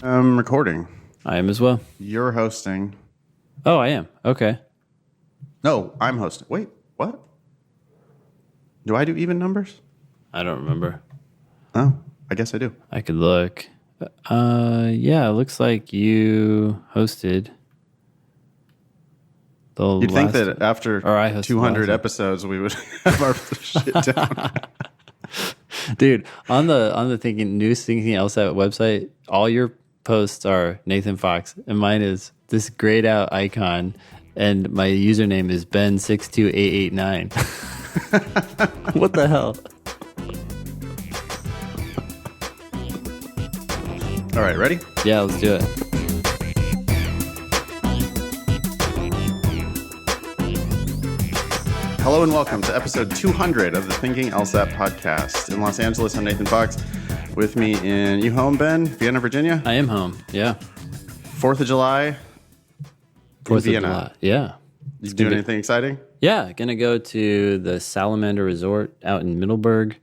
I'm recording. I am as well. You're hosting. Oh, I am. Okay. No, I'm hosting. Wait, what? Do I do even numbers? I don't remember. Oh, I guess I do. I could look. Yeah, it looks like you hosted the You'd think last- that after or I hosted 200 the last episodes, we would have our shit down. Dude, on the Thinking LSAT website, all your posts are Nathan Fox, and mine is this grayed out icon, and my username is Ben62889. What the hell? All right, ready? Yeah, let's do it. Hello and welcome to episode 200 of the Thinking LSAT podcast. In Los Angeles, I'm Nathan Fox. With me in, you home, Ben? Vienna, Virginia? I am home. Yeah. 4th of July? 4th of Vienna. July. Yeah. You doing anything exciting? Yeah, gonna go to the Salamander Resort out in Middleburg,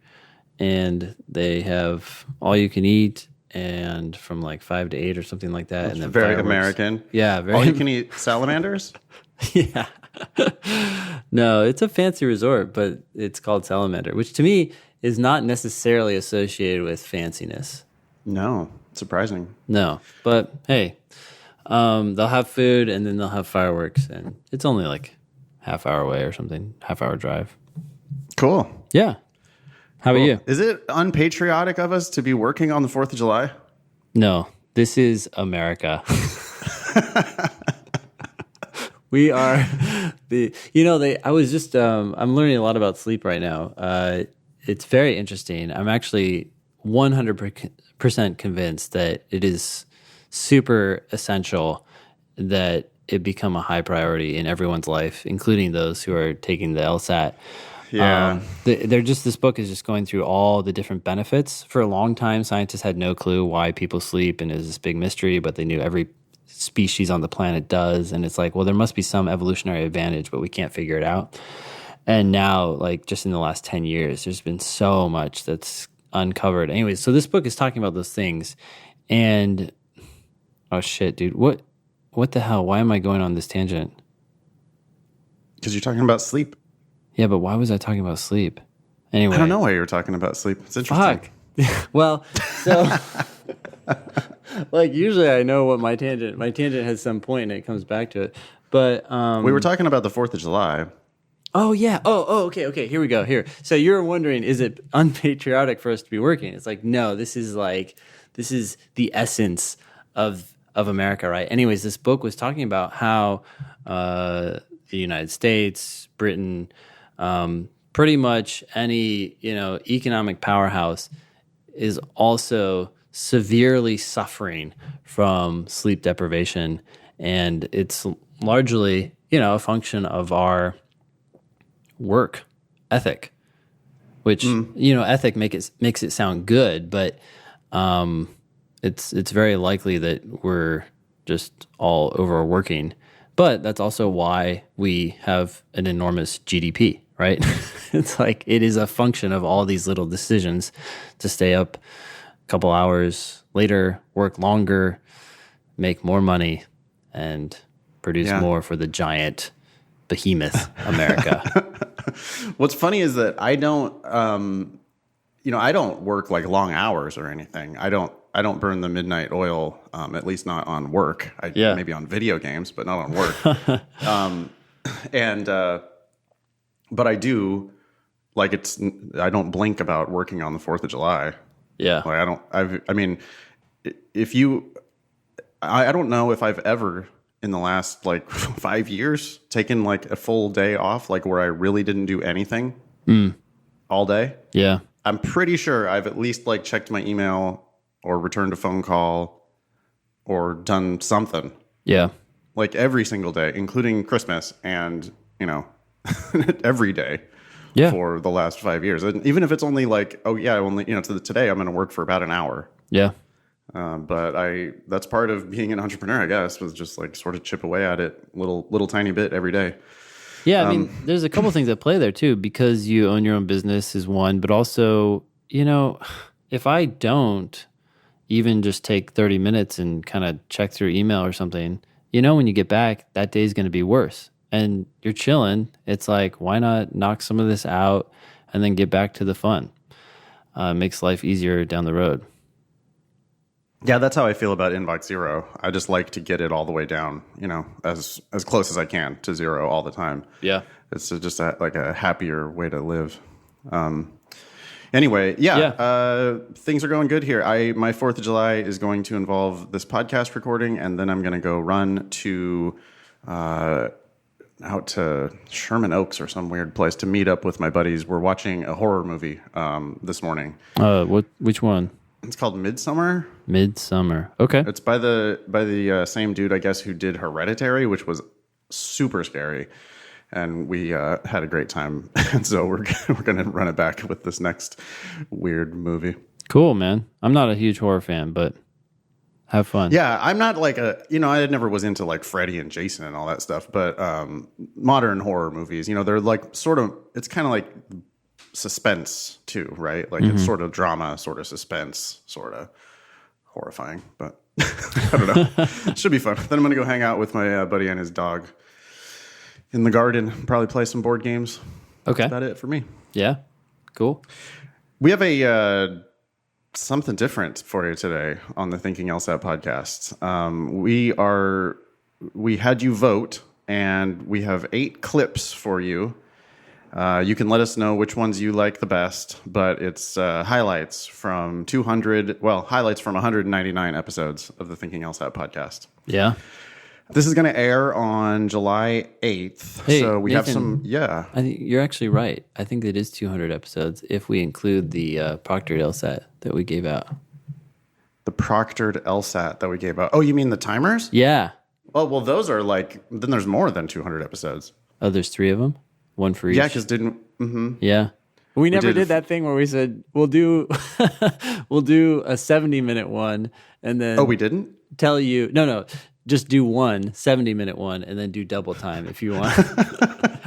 and they have all you can eat, and from like 5 to 8 or something like that. And then Very fireworks. American. Yeah, very. All you can eat salamanders? Yeah. No, it's a fancy resort, but it's called Salamander, which to me is not necessarily associated with fanciness. No, surprising. No, but hey, they'll have food and then they'll have fireworks, and it's only like half-hour away or something, half-hour drive. Cool. Yeah. How about you? Is it unpatriotic of us to be working on the 4th of July? No, this is America. We are I was just, I'm learning a lot about sleep right now. It's very interesting. I'm actually 100% convinced that it is super essential that it become a high priority in everyone's life, including those who are taking the LSAT. Yeah. This book is just going through all the different benefits. For a long time, scientists had no clue why people sleep, and it was this big mystery, but they knew every species on the planet does. And it's like, well, there must be some evolutionary advantage, but we can't figure it out. And now, like, just in the last 10 years, there's been so much that's uncovered. Anyways, so this book is talking about those things. And, oh shit, dude, what the hell? Why am I going on this tangent? Because you're talking about sleep. Yeah, but why was I talking about sleep? Anyway. I don't know why you were talking about sleep. It's interesting. Fuck. Well, so like usually I know what my tangent has some point and it comes back to it. But We were talking about the 4th of July. oh yeah. Oh, okay. Here we go. Here. So you're wondering, is it unpatriotic for us to be working? It's like, no, this is the essence of America, right? Anyways, this book was talking about how the United States, Britain, pretty much any economic powerhouse is also severely suffering from sleep deprivation, and it's largely a function of our work ethic, which ethic makes it sound good, but it's very likely that we're just all overworking. But that's also why we have an enormous GDP, right? It's like it is a function of all these little decisions to stay up a couple hours later, work longer, make more money, and produce more for the giant behemoth America. What's funny is that I don't work like long hours or anything. I don't burn the midnight oil, at least not on work. Maybe on video games, but not on work. But I do, like, I don't blink about working on the 4th of July. Yeah. Like I don't know if I've ever in the last like 5 years taken like a full day off, like where I really didn't do anything all day. Yeah. I'm pretty sure I've at least like checked my email or returned a phone call or done something. Yeah. Like every single day, including Christmas and, every day for the last 5 years. And even if it's only like, today I'm going to work for about an hour. Yeah. But that's part of being an entrepreneur, I guess, was just like sort of chip away at it little tiny bit every day. Yeah, I mean, there's a couple things at play there too, because you own your own business is one, but also, if I don't, even just take 30 minutes and kind of check through email or something, you know, when you get back, that day's going to be worse. And you're chilling. It's like, why not knock some of this out and then get back to the fun? It makes life easier down the road. Yeah, that's how I feel about inbox zero. I just like to get it all the way down, you know, as close as I can to zero all the time. Yeah. It's just like a happier way to live. Anyway, things are going good here. My 4th of July is going to involve this podcast recording, and then I'm going to go run to out to Sherman Oaks or some weird place to meet up with my buddies. We're watching a horror movie this morning. Which one? It's called Midsummer. Midsummer. Okay. It's by the same dude, I guess, who did Hereditary, which was super scary. And we had a great time. And so we're going to run it back with this next weird movie. Cool, man. I'm not a huge horror fan, but have fun. Yeah, I'm not like I never was into like Freddy and Jason and all that stuff. But modern horror movies, you know, they're like sort of, it's kind of like suspense too, right? Like it's sort of drama, sort of suspense, sort of horrifying. But I don't know. It should be fun. Then I'm going to go hang out with my buddy and his dog in the garden, probably play some board games. Okay. That's about it for me. Yeah. Cool. We have a something different for you today on the Thinking LSAT podcast. We had you vote, and we have 8 clips for you. You can let us know which ones you like the best, but it's highlights from 199 episodes of the Thinking LSAT podcast. Yeah. This is going to air on July 8th. Hey, so we Nathan, have some, yeah. I think you're actually right. I think it is 200 episodes if we include the proctored LSAT that we gave out. The proctored LSAT that we gave out. Oh, you mean the timers? Yeah. Oh, well, those are like, then there's more than 200 episodes. Oh, there's 3 of them? One for each? Yeah, because Yeah. We never did that thing where we said, we'll do a 70-minute one and then... Oh, we didn't? Tell you... No. Just do 70-minute one and then do double time if you want.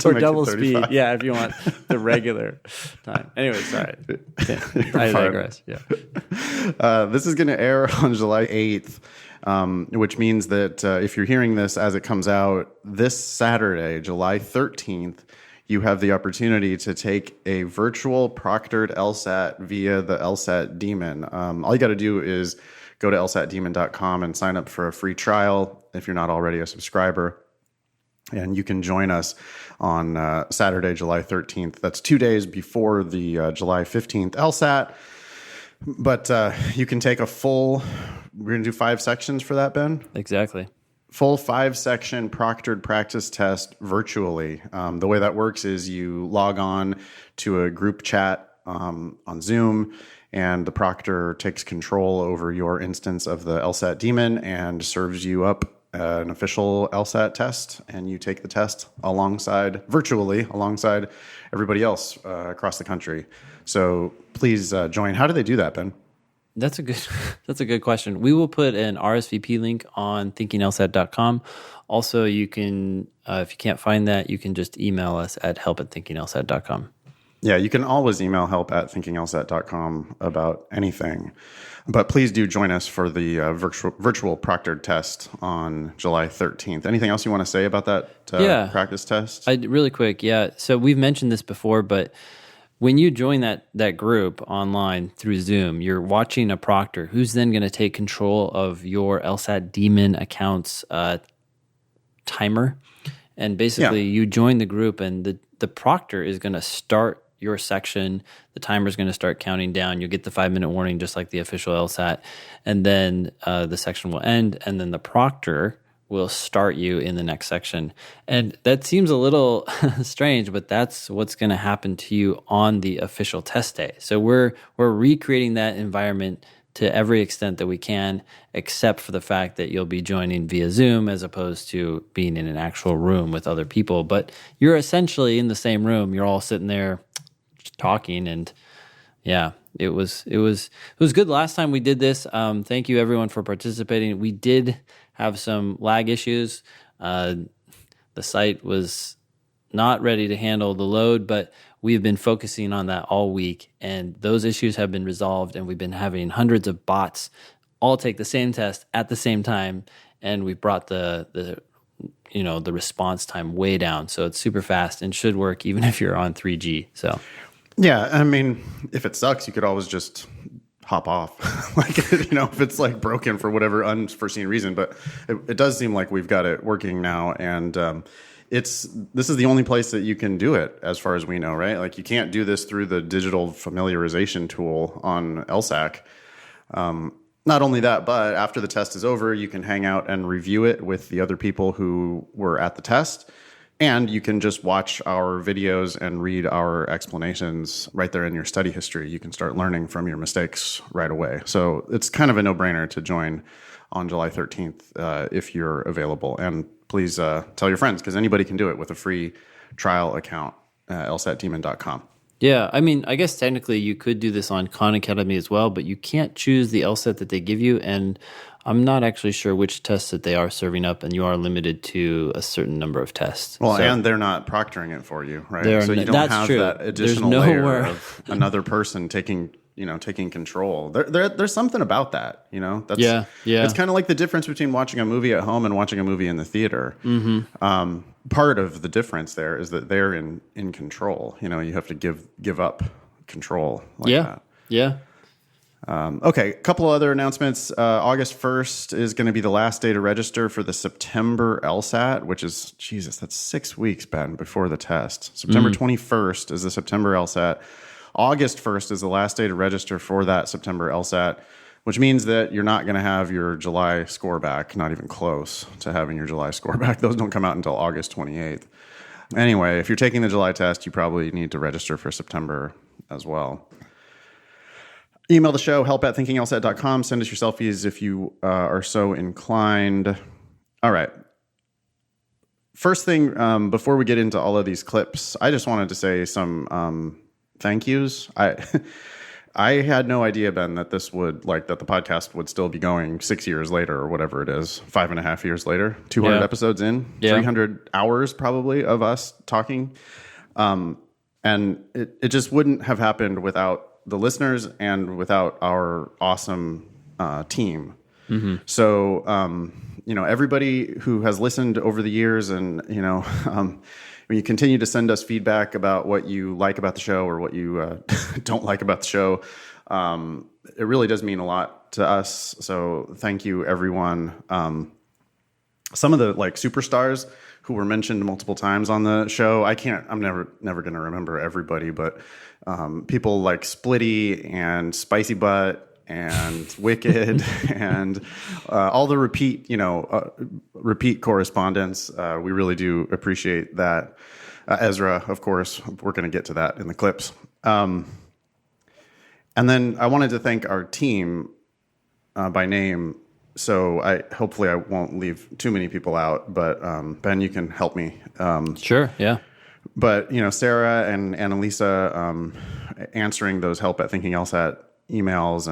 Or double speed. Yeah, if you want the regular time. Anyway, sorry. I digress. Yeah. This is going to air on July 8th, which means that if you're hearing this as it comes out this Saturday, July 13th, you have the opportunity to take a virtual proctored LSAT via the LSAT Demon. All you got to do is go to lsatdemon.com and sign up for a free trial if you're not already a subscriber. And you can join us on Saturday, July 13th. That's 2 days before the July 15th LSAT. But you can take we're going to do 5 sections for that, Ben? Exactly. Full 5-section proctored practice test virtually. The way that works is you log on to a group chat on Zoom, and the proctor takes control over your instance of the LSAT Demon and serves you up an official LSAT test, and you take the test virtually alongside everybody else across the country. So please join. How do they do that, Ben? That's a good question. We will put an RSVP link on thinkinglsat.com. Also, you can, if you can't find that, you can just email us at help@thinkinglsat.com. Yeah, you can always email help@thinkinglsat.com about anything. But please do join us for the virtual proctored test on July 13th. Anything else you want to say about that practice test? Really quick, yeah. So we've mentioned this before, but when you join that group online through Zoom, you're watching a proctor who's then going to take control of your LSAT Demon account's timer. And basically, you join the group, and the proctor is going to start your section. The timer is going to start counting down. You'll get the 5-minute warning just like the official LSAT. And then the section will end, and then the proctor will start you in the next section. And that seems a little strange, but that's what's going to happen to you on the official test day. So we're recreating that environment to every extent that we can, except for the fact that you'll be joining via Zoom as opposed to being in an actual room with other people. But you're essentially in the same room. You're all sitting there talking, and yeah, it was good last time we did this. Thank you everyone for participating. We did have some lag issues. The site was not ready to handle the load, but we've been focusing on that all week, and those issues have been resolved, and we've been having hundreds of bots all take the same test at the same time, and we brought the response time way down, so it's super fast and should work even if you're on 3G. So Yeah, I mean, if it sucks, you could always just hop off. Like, if it's like broken for whatever unforeseen reason. But it does seem like we've got it working now, and this is the only place that you can do it, as far as we know, right? Like, you can't do this through the digital familiarization tool on LSAC. Not only that, but after the test is over, you can hang out and review it with the other people who were at the test. And you can just watch our videos and read our explanations right there in your study history. You can start learning from your mistakes right away. So it's kind of a no-brainer to join on July 13th if you're available. And please tell your friends, because anybody can do it with a free trial account at lsatdemon.com. yeah, I mean, I guess technically you could do this on Khan Academy as well, but you can't choose the LSAT that they give you, and I'm not actually sure which tests that they are serving up, and you are limited to a certain number of tests. Well, and they're not proctoring it for you, right? They're So you don't that's have true. that additional There's layer nowhere- of another person taking control. There's something about that, That's, Yeah. It's kind of like the difference between watching a movie at home and watching a movie in the theater. Mm-hmm. Part of the difference there is that they're in control. You have to give up control like that. Yeah. Okay, a couple other announcements. August 1st is going to be the last day to register for the September LSAT, which is, Jesus, that's 6 weeks, Ben, before the test. September 21st is the September LSAT. August 1st is the last day to register for that September LSAT, which means that you're not going to have your July score back, not even close to having your July score back. Those don't come out until August 28th. Anyway, if you're taking the July test, you probably need to register for September as well. Email the show, help@thinkinglsat.com. Send us your selfies if you are so inclined. All right. First thing, before we get into all of these clips, I just wanted to say some thank yous. I had no idea, Ben, that that the podcast would still be going 6 years later or whatever it is, 5.5 years later, 200 episodes in, 300 hours probably of us talking. And it just wouldn't have happened without the listeners and without our awesome team. Mm-hmm. So, everybody who has listened over the years and, when you continue to send us feedback about what you like about the show or what you don't like about the show, it really does mean a lot to us. So thank you, everyone. Some of the superstars who were mentioned multiple times on the show, I'm never going to remember everybody, but people like Splitty and Spicy Butt and Wicked and all the repeat correspondence. We really do appreciate that. Ezra, of course, we're going to get to that in the clips. And then I wanted to thank our team by name. So hopefully I won't leave too many people out, but Ben, you can help me. Sure, yeah. But, Sarah and Annalisa answering those help@thinkinglsat emails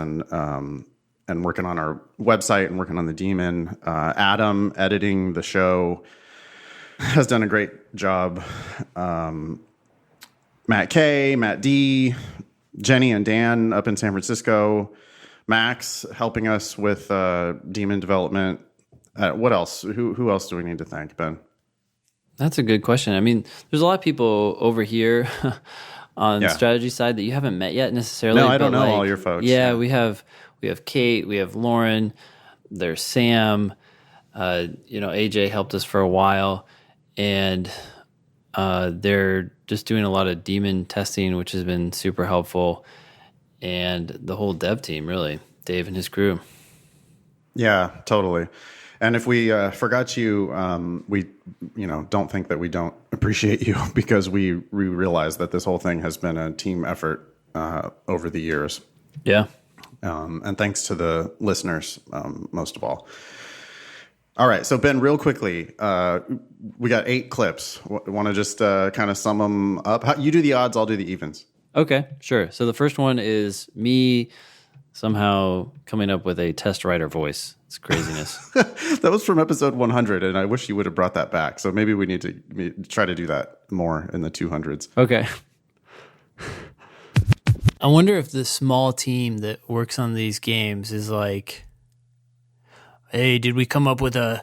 and working on our website and working on the Demon. Adam editing the show has done a great job. Matt K, Matt D, Jenny and Dan up in San Francisco, Max helping us with Demon development. What else? Who else do we need to thank, Ben? That's a good question. I mean, there's a lot of people over here on the strategy side that you haven't met yet necessarily. No, I don't know all your folks. Yeah, we have Kate, we have Lauren, there's Sam. AJ helped us for a while, and they're just doing a lot of Demon testing, which has been super helpful, and the whole dev team, really, Dave and his crew. Yeah, totally. And if we forgot you, we don't think that we don't appreciate you, because we realize that this whole thing has been a team effort over the years. Yeah. And thanks to the listeners, most of all. All right. So, Ben, real quickly, we got 8 clips. Want to just kind of sum them up? You do the odds, I'll do the evens. Okay, sure. So the first one is me somehow coming up with a test writer voice. It's craziness. That was from episode 100, and I wish you would have brought that back. So maybe we need to try to do that more in the 200s. Okay. I wonder if the small team that works on these games is like hey, did we come up with an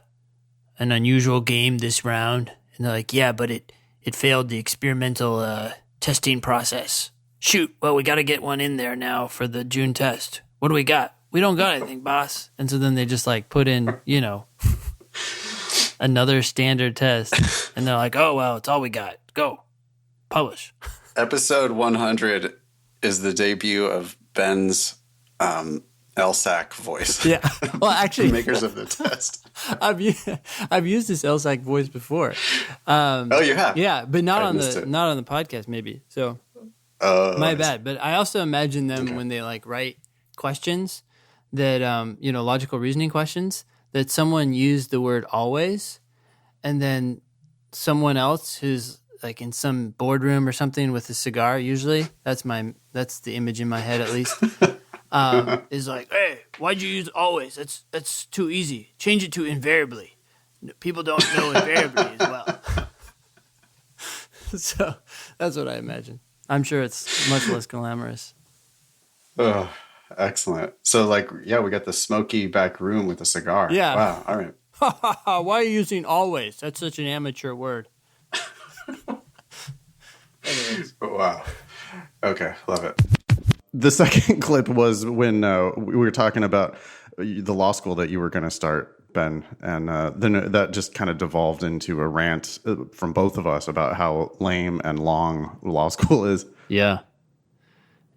unusual game this round? And they're like, yeah, but it failed the experimental testing process. Shoot, well, we got to get one in there now for the June test. What do we got? We don't got anything, boss. And so then they just like put in, another standard test. And they're like, oh, well, it's all we got. Go. Publish. Episode 100 is the debut of Ben's LSAC voice. Yeah. Well, actually, makers of the test. I've used this LSAC voice before. Oh, you have? Yeah, but not on the podcast, maybe. So my bad. But I also imagine them when they like write questions that logical reasoning questions, that someone used the word always, and then someone else who's like in some boardroom or something with a cigar, usually that's the image in my head at least, is like, hey, why'd you use always? That's too easy. Change it to invariably. People don't know invariably as well. So that's what I imagine. I'm sure it's much less glamorous. Oh, excellent. So we got the smoky back room with a cigar. Yeah. Wow. All right. Why are you using always? That's such an amateur word. Anyways. Wow. Okay. Love it. The second clip was when we were talking about the law school that you were going to start, Ben. And then that just kind of devolved into a rant from both of us about how lame and long law school is. Yeah.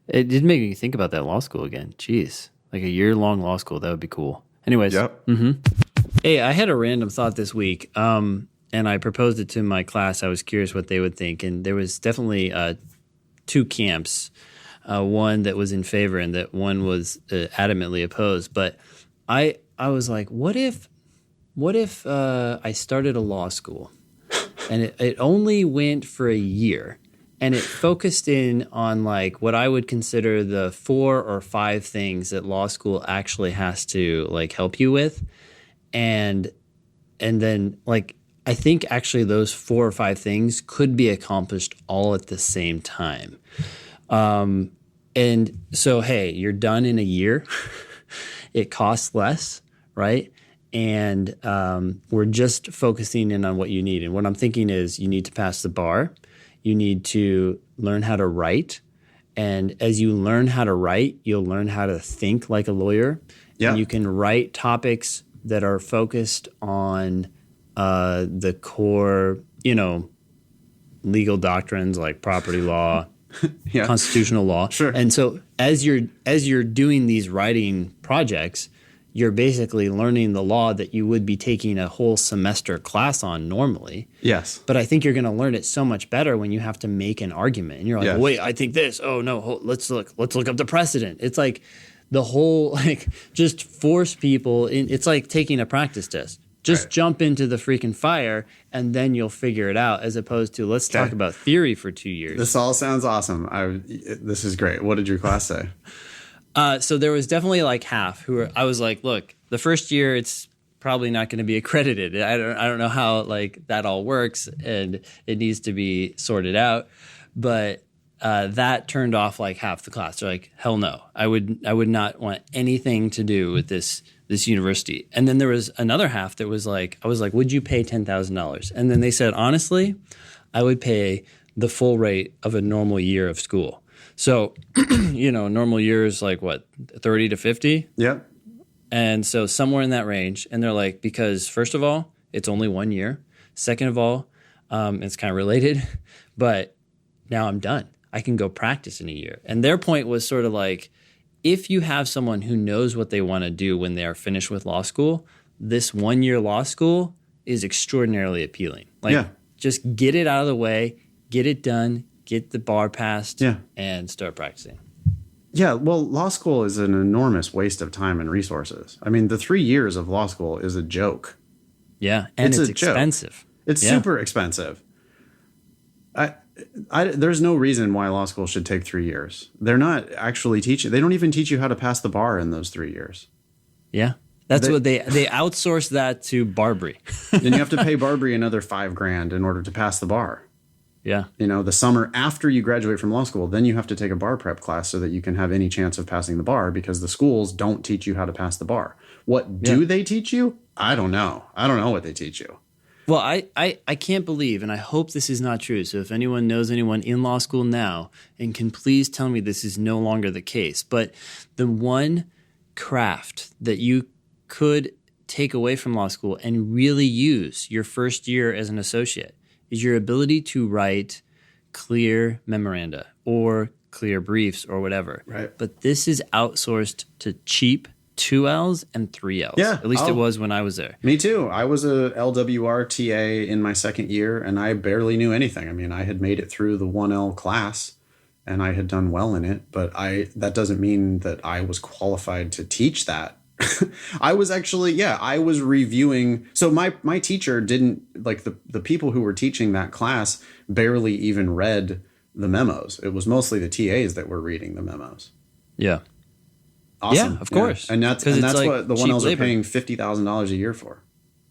It did make me think about that law school again. Jeez. Like a year-long law school. That would be cool. Anyways. Yep. Mm-hmm. Hey, I had a random thought this week, and I proposed it to my class. I was curious what they would think. And there was definitely two camps, one that was in favor and that one was adamantly opposed. But I was like, what if I started a law school and it only went for a year and it focused in on like what I would consider the 4 or 5 things that law school actually has to like help you with. And then like, I think actually those 4 or 5 things could be accomplished all at the same time. And so, hey, you're done in a year. It costs less, right? And we're just focusing in on what you need. And what I'm thinking is you need to pass the bar. You need to learn how to write. And as you learn how to write, you'll learn how to think like a lawyer. Yeah. And you can write topics that are focused on the core, legal doctrines like property law, Yeah. constitutional law. Sure. And so as you're doing these writing projects, you're basically learning the law that you would be taking a whole semester class on normally. Yes. But I think you're going to learn it so much better when you have to make an argument. And you're like, Yes. wait, I think this. Oh no, let's look up the precedent. It's like the whole just force people in. It's like taking a practice test. Just jump into the freaking fire and then you'll figure it out, as opposed to let's talk about theory for 2 years. This all sounds awesome. This is great. What did your class say? So there was definitely like half I was like, look, the first year it's probably not going to be accredited. I don't know how like that all works, and it needs to be sorted out. But that turned off like half the class. They're like, hell no, I would not want anything to do with this university. And then there was another half that was like, I was like, would you pay $10,000? And then they said, honestly, I would pay the full rate of a normal year of school. So, normal year is like what, 30 to 50? Yep. And so somewhere in that range. And they're like, because first of all, it's only 1 year. Second of all, it's kind of related, but now I'm done. I can go practice in a year. And their point was sort of like, if you have someone who knows what they want to do when they are finished with law school, this 1 year law school is extraordinarily appealing. Like, just get it out of the way, get it done, get the bar passed, and start practicing. Yeah, well, law school is an enormous waste of time and resources. I mean, the 3 years of law school is a joke. Yeah, and it's expensive. It's super expensive. There's no reason why law school should take 3 years. They're not actually teaching. They don't even teach you how to pass the bar in those 3 years. Yeah, that's what they outsource that to Barbary. Then you have to pay Barbary another $5,000 in order to pass the bar. Yeah. The summer after you graduate from law school, then you have to take a bar prep class so that you can have any chance of passing the bar, because the schools don't teach you how to pass the bar. What do they teach you? I don't know. I don't know what they teach you. Well, I can't believe, and I hope this is not true. So if anyone knows anyone in law school now and can please tell me this is no longer the case, but the one craft that you could take away from law school and really use your first year as an associate is your ability to write clear memoranda or clear briefs or whatever. Right. But this is outsourced to cheap 2Ls and 3Ls. Yeah. At least it was when I was there. Me too. I was a LWR TA in my second year, and I barely knew anything. I mean, I had made it through the 1L class, and I had done well in it, but that doesn't mean that I was qualified to teach that. I was actually, I was reviewing. So my teacher didn't, like the people who were teaching that class barely even read the memos. It was mostly the TAs that were reading the memos. Yeah. Awesome. Yeah, of course. And that's like what the cheap 1Ls labor. are paying $50,000 a year for.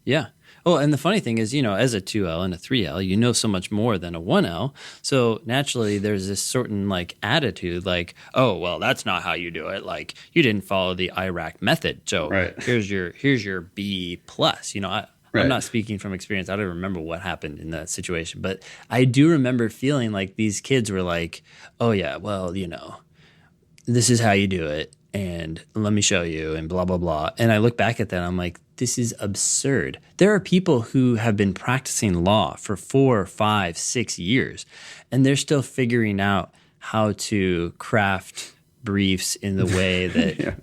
Yeah. Oh, and the funny thing is, as a 2L and a 3L, you know so much more than a 1L. So naturally, there's this certain like attitude, like, oh, well, that's not how you do it. Like, you didn't follow the IRAC method. So here's your B plus. I'm not speaking from experience. I don't remember what happened in that situation, but I do remember feeling like these kids were like, oh yeah, well, this is how you do it. And let me show you and blah, blah, blah. And I look back at that and I'm like, this is absurd. There are people who have been practicing law for 4, 5, 6 years, and they're still figuring out how to craft briefs in the way that,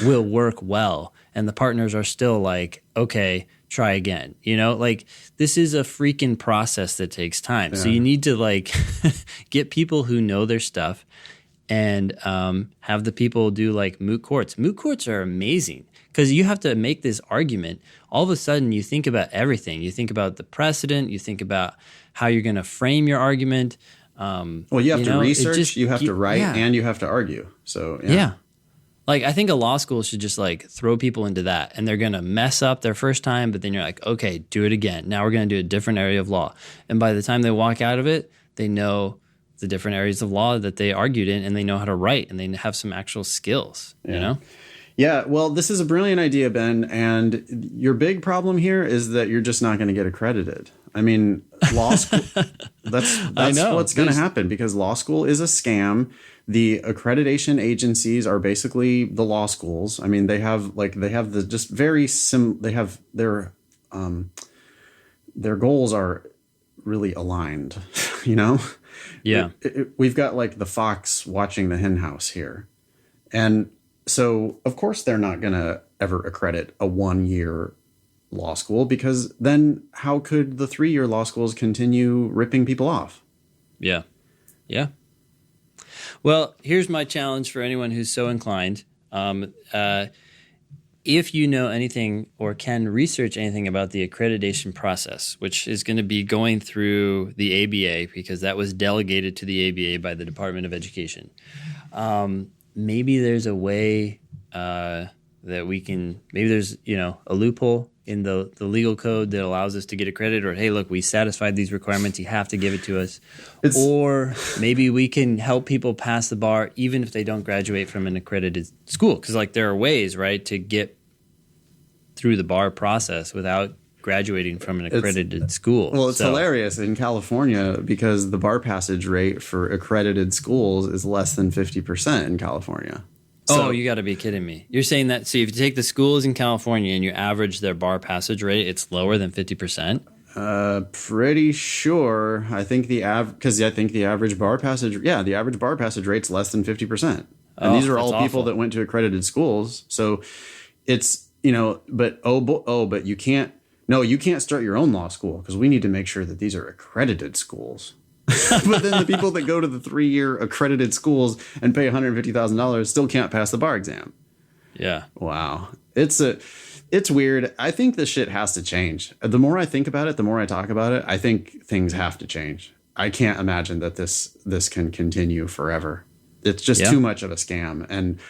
will work well. And the partners are still like, okay, try again. This is a freaking process that takes time. So you need to like get people who know their stuff and have the people do like moot courts. Moot courts are amazing because you have to make this argument. All of a sudden, you think about everything. You think about the precedent. You think about how you're going to frame your argument. Well, you have to research, you have to write, and you have to argue. So, yeah. Like, I think a law school should just like throw people into that, and they're going to mess up their first time, but then you're like, okay, do it again. Now we're going to do a different area of law. And by the time they walk out of it, they know the different areas of law that they argued in, and they know how to write, and they have some actual skills, Yeah, well, this is a brilliant idea, Ben, and your big problem here is that you're just not going to get accredited. I mean, law school, that's what's going to happen because law school is a scam. The accreditation agencies are basically the law schools. I mean, they have the just very they have their goals are really aligned, Yeah. We've got like the fox watching the hen house here. And so, of course, they're not going to ever accredit a 1-year law school because then how could the 3-year law schools continue ripping people off? Yeah. Yeah. Well, here's my challenge for anyone who's so inclined. If you know anything or can research anything about the accreditation process, which is going to be going through the ABA because that was delegated to the ABA by the Department of Education, maybe there's a way that we can – maybe there's a loophole in the legal code that allows us to get accredited, or, hey, look, we satisfied these requirements. You have to give it to us. Or maybe we can help people pass the bar even if they don't graduate from an accredited school. Because, like, there are ways, right, to get through the bar process without graduating from an accredited school. Well, it's hilarious in California because the bar passage rate for accredited schools is less than 50% in California. So, you got to be kidding me. You're saying that, so if you take the schools in California and you average their bar passage rate, it's lower than 50%? Pretty sure. I think the average bar passage rate's less than 50%. And these are all people that went to accredited schools. So it's, but you can't start your own law school because we need to make sure that these are accredited schools. But then the people that go to the 3-year accredited schools and pay $150,000 still can't pass the bar exam. Yeah. Wow. It's weird. I think this shit has to change. The more I think about it, the more I talk about it, I think things have to change. I can't imagine that this can continue forever. It's just too much of a scam. And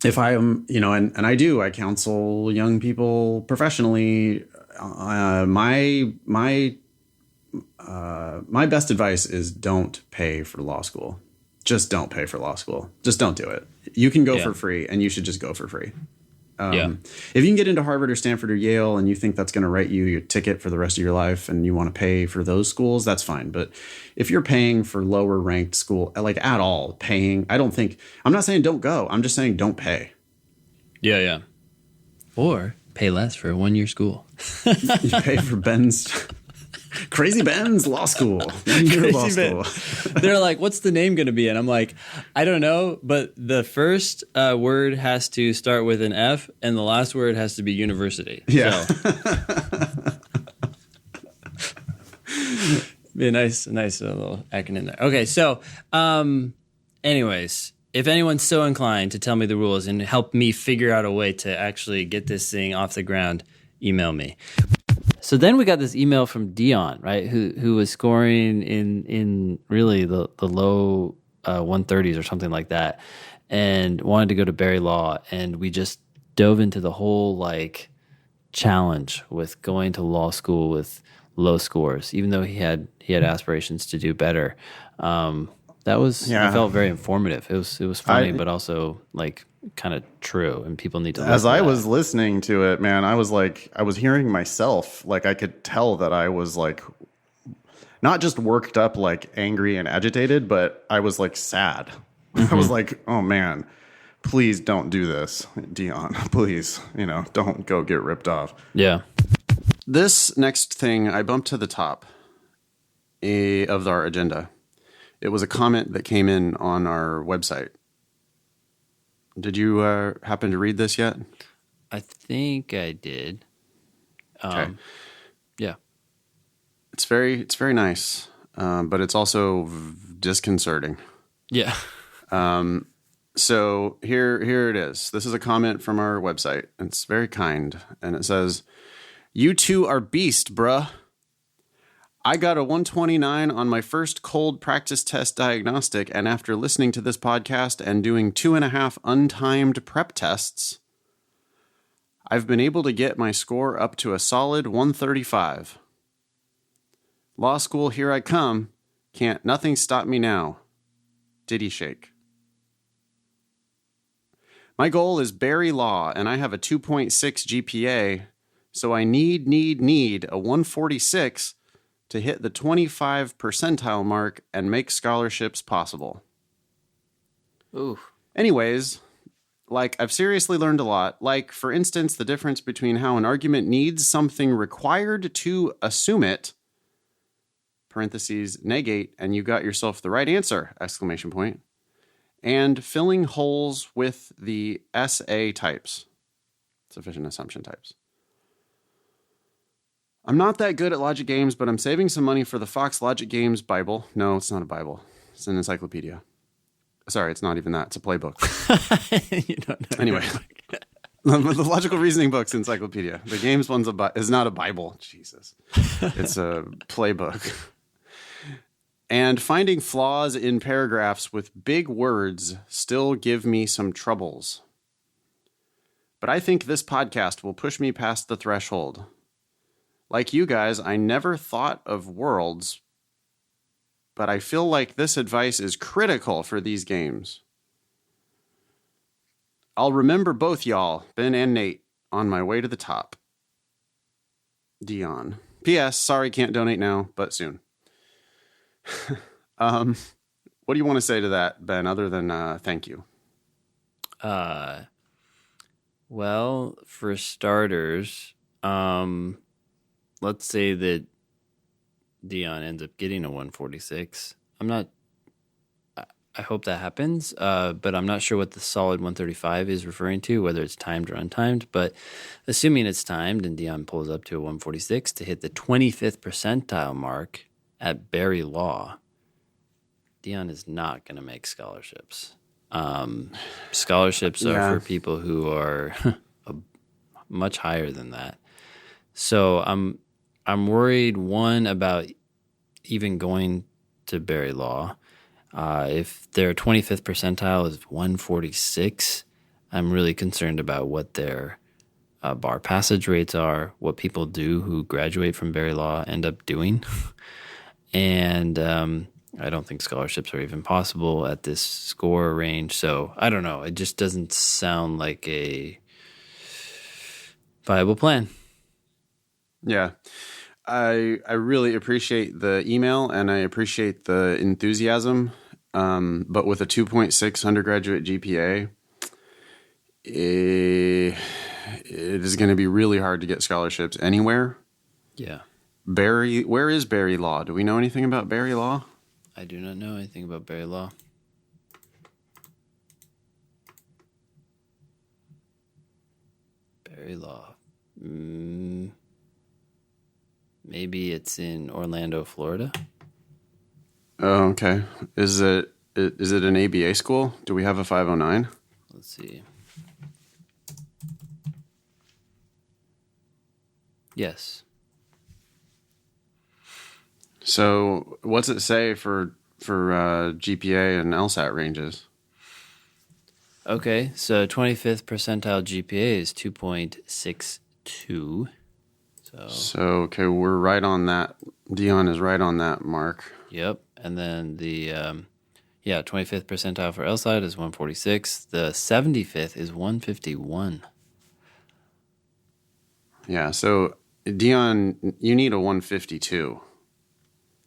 if I am, and I counsel young people professionally. My best advice is don't pay for law school. Just don't pay for law school. Just don't do it. You can go for free, and you should just go for free. If you can get into Harvard or Stanford or Yale and you think that's going to write you your ticket for the rest of your life and you want to pay for those schools, that's fine. But if you're paying for lower ranked school, like at all, I'm not saying don't go. I'm just saying don't pay. Yeah. Or pay less for a 1-year school. You pay for Crazy Ben's law school. 1 year of law school. They're like, what's the name going to be? And I'm like, I don't know, but the first word has to start with an F and the last word has to be university. Yeah. So. Be a nice little acronym there. Okay, so anyways, if anyone's so inclined to tell me the rules and help me figure out a way to actually get this thing off the ground, email me. So then we got this email from Dion, right, who was scoring in really the low 130s or something like that, and wanted to go to Berry Law, and we just dove into the whole like challenge with going to law school with low scores, even though he had aspirations to do better. That was I felt very informative. It was funny, but also like kind of true, and people need to listen as to I that. was listening to it, man, I was hearing myself. Like I could tell that I was like not just worked up, like angry and agitated, but I was like sad. I was like, oh man, please don't do this, Dion. Please, don't go get ripped off. Yeah. This next thing I bumped to the top of our agenda. It was a comment that came in on our website. Did you happen to read this yet? I think I did. Okay. Yeah. It's very nice, but it's also disconcerting. Yeah. So here it is. This is a comment from our website. It's very kind, and it says, "You two are beast, bruh. I got a 129 on my first cold practice test diagnostic, and after listening to this podcast and doing 2.5 untimed prep tests, I've been able to get my score up to a solid 135. Law school, here I come. Can't nothing stop me now. Diddy shake. My goal is Berry Law, and I have a 2.6 GPA, so I need a 146 to hit the 25 percentile mark and make scholarships possible. Ooh. Anyways, I've seriously learned a lot. Like, for instance, the difference between how an argument needs something required to assume it, parentheses, negate, and you got yourself the right answer, ! And filling holes with the SA types, sufficient assumption types. I'm not that good at logic games, but I'm saving some money for the Fox Logic Games Bible. No, it's not a Bible. It's an encyclopedia. Sorry, it's not even that. It's a playbook. You don't know. Anyway, the logical reasoning book's encyclopedia. The games one's is not a Bible. Jesus. It's a playbook. And finding flaws in paragraphs with big words still give me some troubles. But I think this podcast will push me past the threshold. Like you guys, I never thought of worlds, but I feel like this advice is critical for these games. I'll remember both y'all, Ben and Nate, on my way to the top. Dion. P.S. Sorry, can't donate now, but soon. What do you want to say to that, Ben, other than thank you? Well, for starters, let's say that Dion ends up getting a 146. I hope that happens, but I'm not sure what the solid 135 is referring to, whether it's timed or untimed. But assuming it's timed and Dion pulls up to a 146 to hit the 25th percentile mark at Berry Law, Dion is not going to make scholarships. Scholarships are for people who are much higher than that. So I'm worried, one, about even going to Berry Law. If their 25th percentile is 146, I'm really concerned about what their bar passage rates are, what people do who graduate from Berry Law end up doing. And I don't think scholarships are even possible at this score range. So I don't know. It just doesn't sound like a Viable plan. Yeah. I really appreciate the email and I appreciate the enthusiasm. But with a 2.6 undergraduate GPA, it is going to be really hard to get scholarships anywhere. Yeah. Where is Berry Law? Do we know anything about Berry Law? I do not know anything about Berry Law. Berry Law. Maybe it's in Orlando, Florida. Oh, okay. Is it an ABA school? Do we have a 509? Let's see. Yes. So what's it say for GPA and LSAT ranges? Okay, so 25th percentile GPA is 2.62. So okay, we're right on that. Dion is right on that mark. Yep, and then the 25th percentile for LSAT is 146. The 75th is 151. Yeah, so Dion, you need a 152.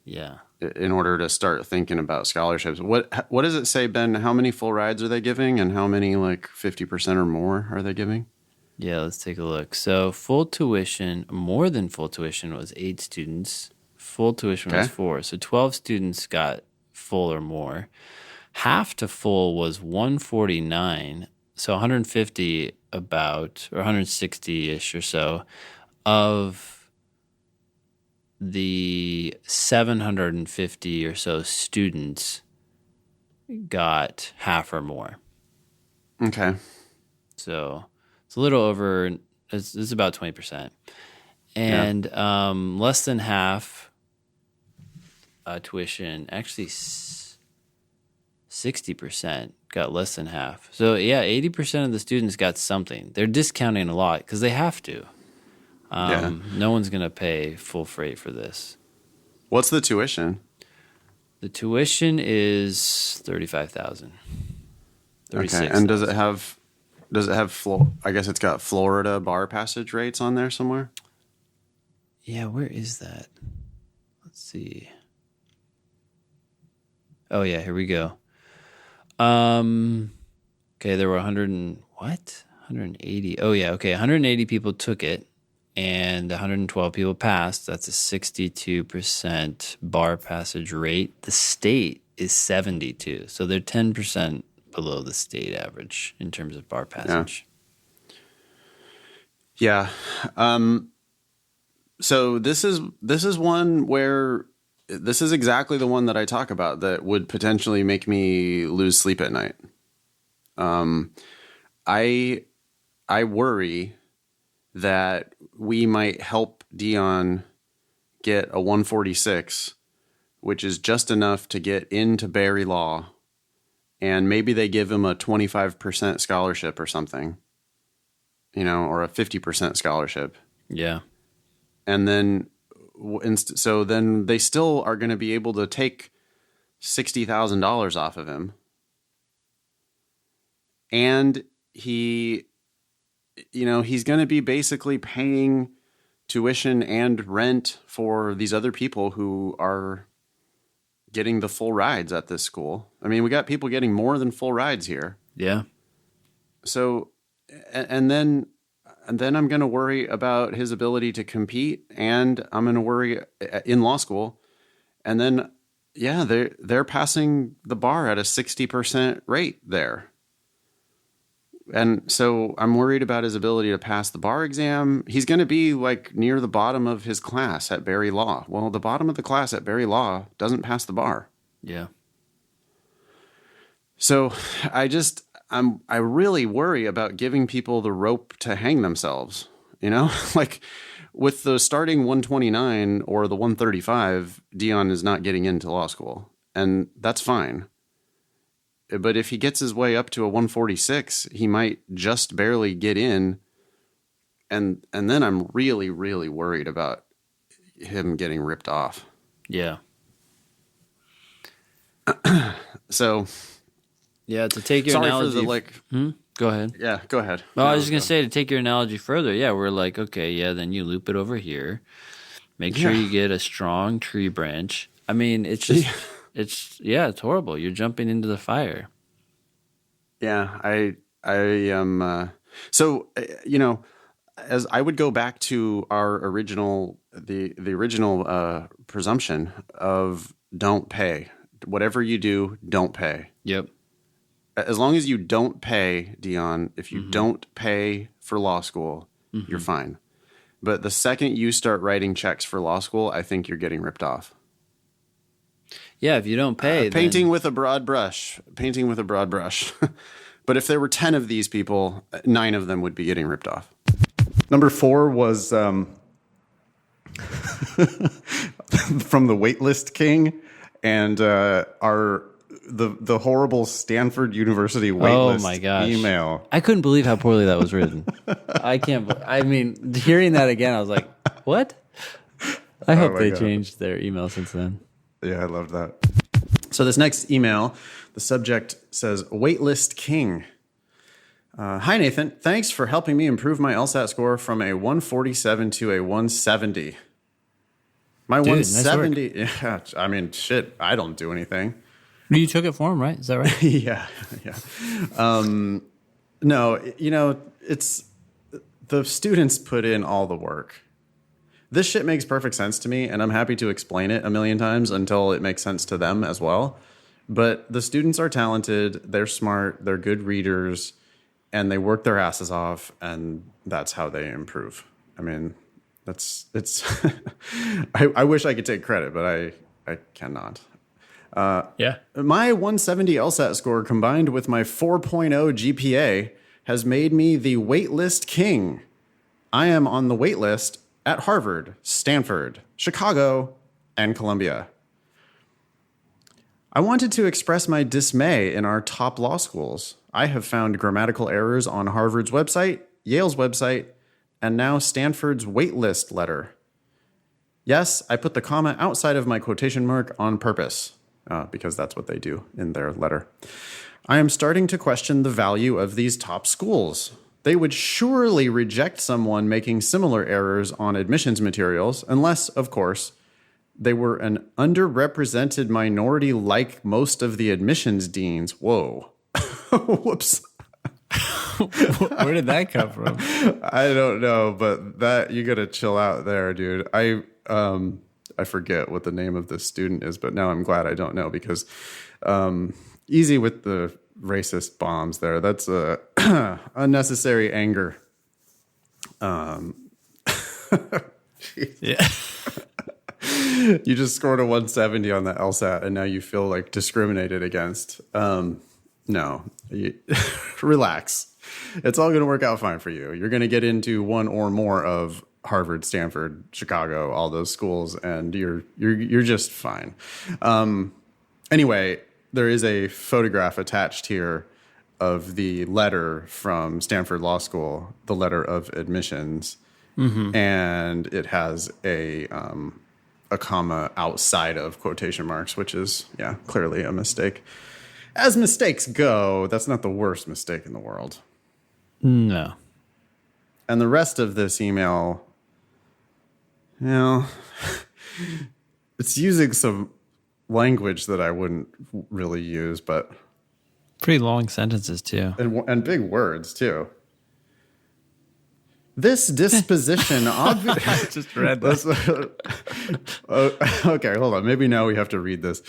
Yeah. In order to start thinking about scholarships. What does it say, Ben? How many full rides are they giving, and how many 50% or more are they giving? Yeah, let's take a look. So full tuition, more than full tuition was 8 students. Full tuition was 4. So 12 students got full or more. Half to full was 149. So 150 about, or 160-ish or so, of the 750 or so students got half or more. Okay. So it's a little over, it's about 20%. And less than half tuition, actually 60% got less than half. So yeah, 80% of the students got something. They're discounting a lot because they have to. No one's going to pay full freight for this. What's the tuition? The tuition is $35,000. Okay, and does it have I guess it's got Florida bar passage rates on there somewhere? Yeah, where is that? Let's see. Oh yeah, here we go. Okay, there were 180. Oh yeah, okay, 180 people took it and 112 people passed. That's a 62% bar passage rate. The state is 72. So they're 10% below the state average in terms of bar passage. Yeah. So this is one where this is exactly the one that I talk about that would potentially make me lose sleep at night. I worry that we might help Dion get a 146, which is just enough to get into Berry Law, and maybe they give him a 25% scholarship or something, or a 50% scholarship. Yeah. And then, so then they still are going to be able to take $60,000 off of him. And he's going to be basically paying tuition and rent for these other people who are getting the full rides at this school. I mean, we got people getting more than full rides here. Yeah. So, and then I'm going to worry about his ability to compete, and I'm going to worry in law school. And then, yeah, they're passing the bar at a 60% rate there. And so I'm worried about his ability to pass the bar exam. He's going to be near the bottom of his class at Berry Law. Well, the bottom of the class at Berry Law doesn't pass the bar. Yeah. So I really worry about giving people the rope to hang themselves, with the starting 129 or the 135, Dion is not getting into law school, and that's fine. But if he gets his way up to a 146, he might just barely get in. And then I'm really, really worried about him getting ripped off. Yeah. So, yeah, to take your sorry analogy. for the Go ahead. Yeah, go ahead. Well, I was just going to say, to take your analogy further, yeah, we're like, okay, yeah, then you loop it over here. Make sure you get a strong tree branch. I mean, it's just, it's horrible. You're jumping into the fire. Yeah, I am. So, as I would go back to our original, the original presumption of don't pay. Whatever you do, don't pay. Yep. As long as you don't pay, Dion, if you don't pay for law school, you're fine. But the second you start writing checks for law school, I think you're getting ripped off. Yeah, if you don't pay, Painting with a broad brush. Painting with a broad brush. But if there were 10 of these people, 9 of them would be getting ripped off. Number 4 was from the Waitlist King and the horrible Stanford University waitlist email. I couldn't believe how poorly that was written. I mean, hearing that again, I was like, what? I hope they changed their email since then. Yeah, I loved that. So this next email, the subject says, Waitlist King. Hi, Nathan. Thanks for helping me improve my LSAT score from a 147 to a 170. My 170, yeah, I mean, shit, I don't do anything. You took it for him, right? Is that right? Yeah. No, it's the students put in all the work. This shit makes perfect sense to me, and I'm happy to explain it a million times until it makes sense to them as well. But the students are talented, they're smart, they're good readers, and they work their asses off, and that's how they improve. I mean, it's I wish I could take credit, but I cannot. Yeah. My 170 LSAT score combined with my 4.0 GPA has made me the waitlist king. I am on the waitlist at Harvard, Stanford, Chicago, and Columbia. I wanted to express my dismay in our top law schools. I have found grammatical errors on Harvard's website, Yale's website, and now Stanford's waitlist letter. Yes, I put the comma outside of my quotation mark on purpose, because that's what they do in their letter. I am starting to question the value of these top schools. They would surely reject someone making similar errors on admissions materials, unless, of course, they were an underrepresented minority like most of the admissions deans. Whoa. Whoops. Where did that come from? I don't know, but that you got to chill out there, dude. I forget what the name of this student is, but now I'm glad I don't know because easy with the racist bombs there. That's unnecessary anger. Yeah. You just scored a 170 on the LSAT, and now you feel like discriminated against. No, relax. It's all going to work out fine for you. You're going to get into one or more of Harvard, Stanford, Chicago, all those schools, and you're just fine. Anyway, there is a photograph attached here of the letter from Stanford Law School, the letter of admissions, and it has a comma outside of quotation marks, which is clearly a mistake. As mistakes go, that's not the worst mistake in the world. No. And the rest of this email, it's using some language that I wouldn't really use, but Pretty long sentences, too. and big words too. This disposition obviously. I just read this. Okay, hold on. Maybe now we have to read this.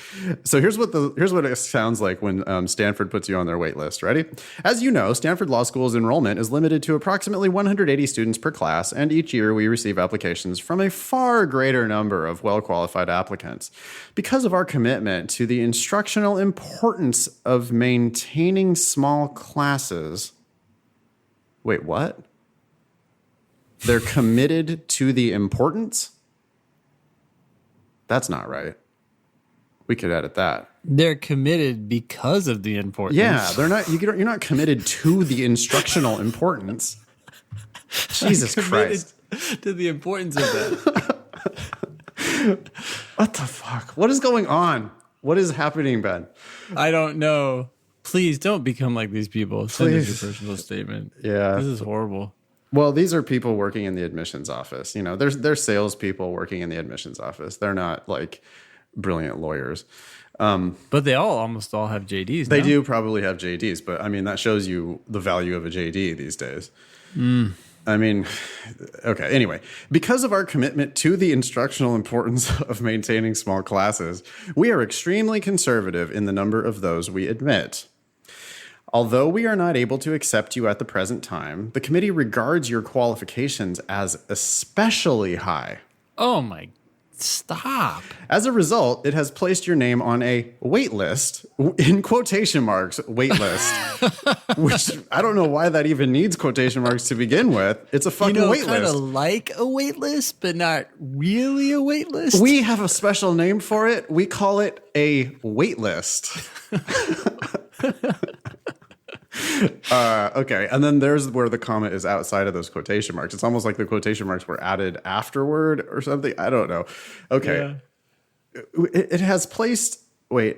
So here's what it sounds like when Stanford puts you on their wait list. Ready? As you know, Stanford Law School's enrollment is limited to approximately 180 students per class, and each year we receive applications from a far greater number of well-qualified applicants. Because of our commitment to the instructional importance of maintaining small classes. Wait, what? They're committed to the importance? That's not right. We could edit that. They're committed because of the importance. Yeah, they're not. You're not committed to the instructional importance. Jesus Christ! To the importance of that. What the fuck? What is going on? What is happening, Ben? I don't know. Please don't become like these people. Send us Please. your personal statement. Yeah. This is horrible. Well, these are people working in the admissions office. You know, they're salespeople working in the admissions office. They're not like brilliant lawyers. But they almost all have JDs. They no? do probably have JDs, but I mean, that shows you the value of a JD these days. I mean, okay, anyway, because of our commitment to the instructional importance of maintaining small classes, we are extremely conservative in the number of those we admit. Although we are not able to accept you at the present time, the committee regards your qualifications as especially high. Oh my, stop. As a result, it has placed your name on a wait list, in quotation marks, wait list, which I don't know why that even needs quotation marks to begin with. It's a fucking wait kind list. of like a wait list, but not really a wait list. We have a special name for it. We call it a wait list. Okay, and then there's where the comma is outside of those quotation marks. It's almost like the quotation marks were added afterward or something. I don't know. Okay. Yeah. It has placed, the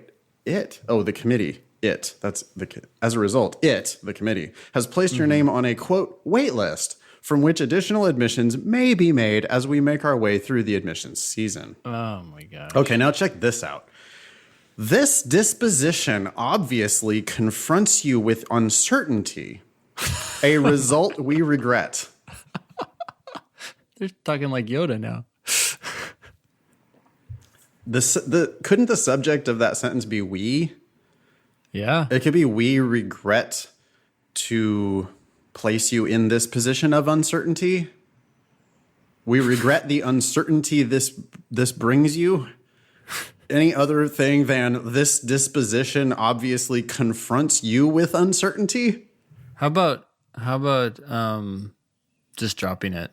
committee, as a result, the committee, has placed your name on a, quote, wait list from which additional admissions may be made as we make our way through the admissions season. Oh my God. Okay, now check this out. This disposition obviously confronts you with uncertainty, a result we regret. They're talking like Yoda now. Couldn't the subject of that sentence be we? Yeah. It could be we regret to place you in this position of uncertainty. We regret the uncertainty this brings you. Any other thing than this disposition obviously confronts you with uncertainty? How about just dropping it?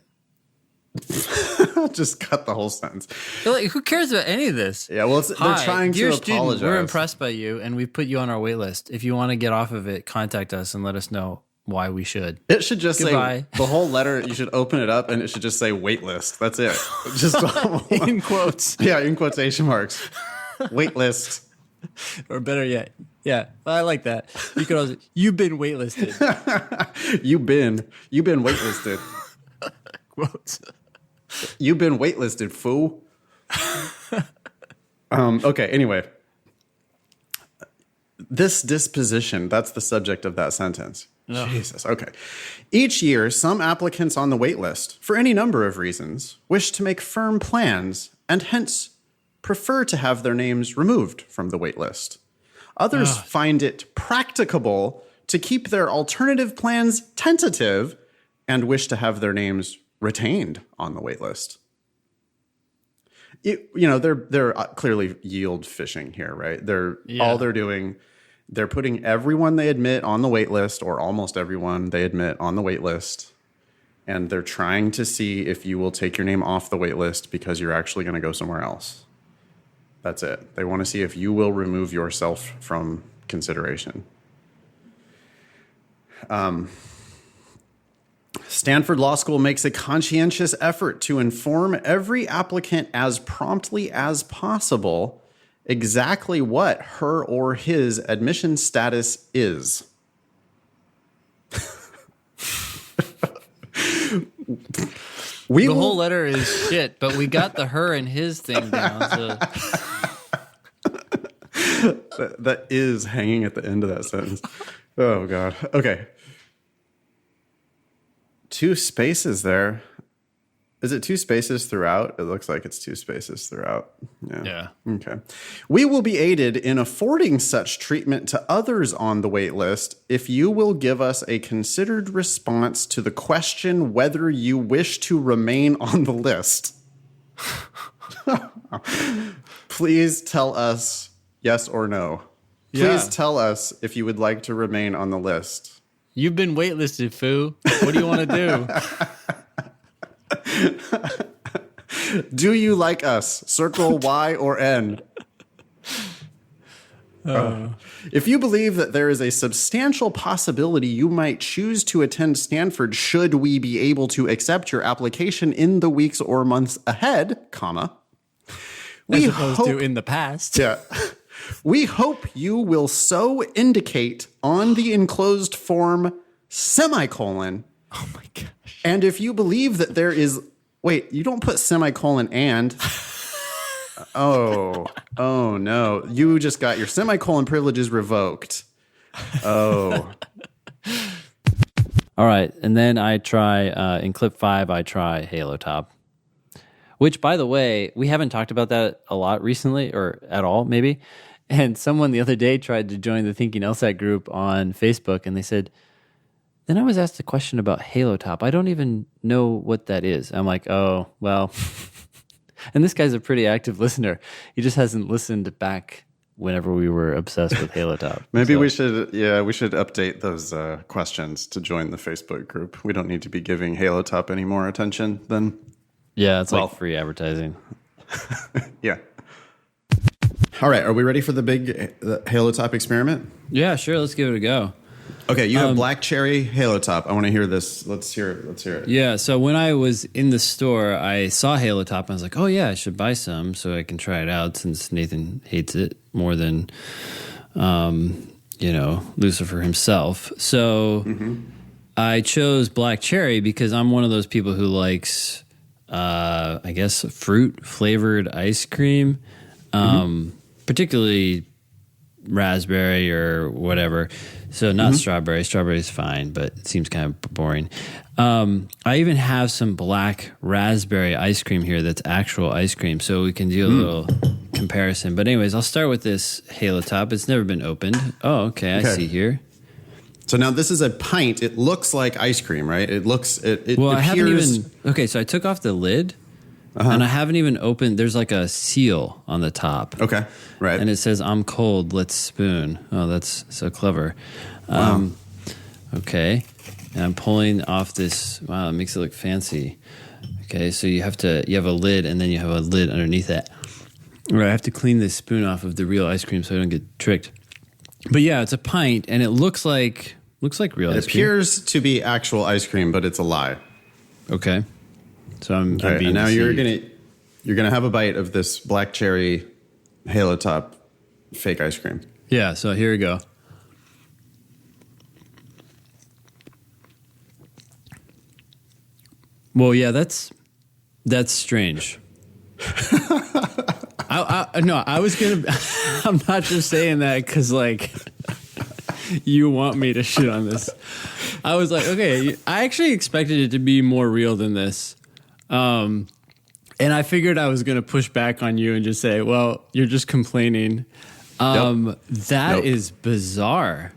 Just cut the whole sentence. Like, who cares about any of this? Yeah, well, they're trying dear to student, apologize. we're impressed by you, and we put you on our wait list. If you want to get off of it, contact us and let us know why we should. It should just Goodbye. say the whole letter. You should open it up, and it should just say "wait list." That's it. Just In quotes. yeah, in quotation marks. Wait list. Or better yet, yeah, I like that. You could also, you've been waitlisted. You've been waitlisted. Quotes. You've been waitlisted, fool. Okay, anyway. This disposition, that's the subject of that sentence. No. Jesus, okay. Each year, some applicants on the wait list, for any number of reasons, wish to make firm plans and hence prefer to have their names removed from the wait list. Others find it practicable to keep their alternative plans tentative and wish to have their names retained on the wait list. They're clearly yield fishing here, right? All they're doing, they're putting everyone they admit on the wait list, or almost everyone they admit on the wait list, and they're trying to see if you will take your name off the wait list because you're actually going to go somewhere else. That's it. They want to see if you will remove yourself from consideration. Stanford Law School makes a conscientious effort to inform every applicant as promptly as possible exactly what her or his admission status is. The whole letter is shit, but we got the her and his thing down. So. That is hanging at the end of that sentence. Oh, God. Okay. 2 spaces there. Is it 2 spaces throughout? It looks like it's 2 spaces throughout. Yeah. Okay. We will be aided in affording such treatment to others on the wait list if you will give us a considered response to the question whether you wish to remain on the list. Please tell us yes or no. Please tell us if you would like to remain on the list. You've been waitlisted, foo. What do you want to do? Do you like us? Circle Y or N. If you believe that there is a substantial possibility you might choose to attend Stanford should we be able to accept your application in the weeks or months ahead, comma, As opposed to in the past. yeah. We hope you will so indicate on the enclosed form semicolon. Oh my gosh. And if you believe that there is, wait, you don't put semicolon and. Oh no. You just got your semicolon privileges revoked. Oh. All right. And then I try, in clip 5, I try Halo Top. Which, by the way, we haven't talked about that a lot recently, or at all, maybe. And someone the other day tried to join the Thinking LSAT group on Facebook, and they said, then I was asked a question about Halo Top. I don't even know what that is. I'm like, oh, well. And this guy's a pretty active listener. He just hasn't listened back whenever we were obsessed with Halo Top. Maybe we should update those questions to join the Facebook group. We don't need to be giving Halo Top any more attention then. Yeah, it's like free advertising. Yeah. All right, are we ready for the Halo Top experiment? Yeah, sure. Let's give it a go. Okay, you have black cherry Halo Top. I want to hear this. Let's hear it. Yeah, so when I was in the store, I saw Halo Top, and I was like, oh yeah, I should buy some so I can try it out since Nathan hates it more than, Lucifer himself. So I chose black cherry because I'm one of those people who likes, I guess, fruit-flavored ice cream, particularly raspberry or whatever. So not strawberry. Strawberry is fine, but it seems kind of boring. I even have some black raspberry ice cream here that's actual ice cream, so we can do a little comparison. But anyways, I'll start with this Halo Top. It's never been opened. Oh, okay. I see here. So now this is a pint. It looks like ice cream, right? It appears... I haven't even... Okay, so I took off the lid, and I haven't even opened... There's like a seal on the top. Okay, right. And it says, I'm cold, let's spoon. Oh, that's so clever. Wow. Okay. And I'm pulling off this... Wow, it makes it look fancy. Okay, so you have a lid, and then you have a lid underneath it. Right, I have to clean this spoon off of the real ice cream so I don't get tricked. But yeah, it's a pint, and it looks like real ice cream. It appears to be actual ice cream, but it's a lie. Okay. So I'm being now deceived. you're gonna have a bite of this black cherry Halo Top fake ice cream. Yeah, so here we go. Well, yeah, that's strange. I was gonna. I'm not just saying that because like you want me to shit on this. I was like, okay, I actually expected it to be more real than this, and I figured I was gonna push back on you and just say, well, you're just complaining. That is bizarre.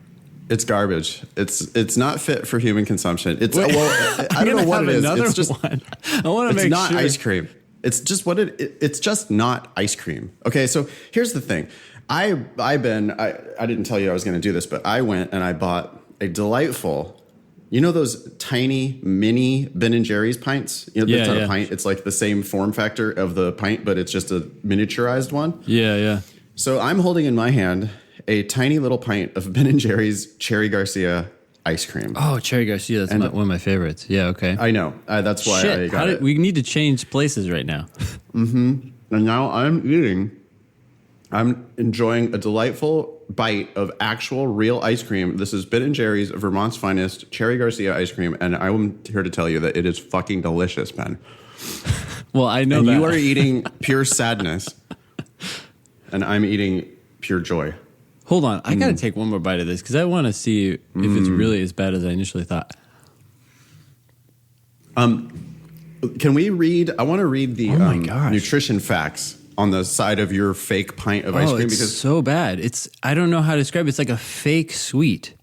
It's garbage. It's not fit for human consumption. I don't know what it is. It's just one. I want to make sure. It's not ice cream. It's just it's just not ice cream. Okay, so here's the thing. I didn't tell you I was going to do this, but I went and I bought a delightful, those tiny mini Ben & Jerry's pints? It's not a pint. It's like the same form factor of the pint, but it's just a miniaturized one. Yeah. So I'm holding in my hand a tiny little pint of Ben & Jerry's Cherry Garcia ice cream. Oh, Cherry Garcia. That's one of my favorites. Yeah, okay. I know. That's why I got it. We need to change places right now. And now I'm enjoying a delightful bite of actual real ice cream. This is Ben & Jerry's Vermont's finest Cherry Garcia ice cream, and I'm here to tell you that it is fucking delicious, Ben. Well, I know and that. You are eating pure sadness, and I'm eating pure joy. Hold on. I got to take one more bite of this because I want to see if it's really as bad as I initially thought. Can we read? I want to read the nutrition facts on the side of your fake pint of ice cream. Because so bad. I don't know how to describe it. It's like a fake sweet.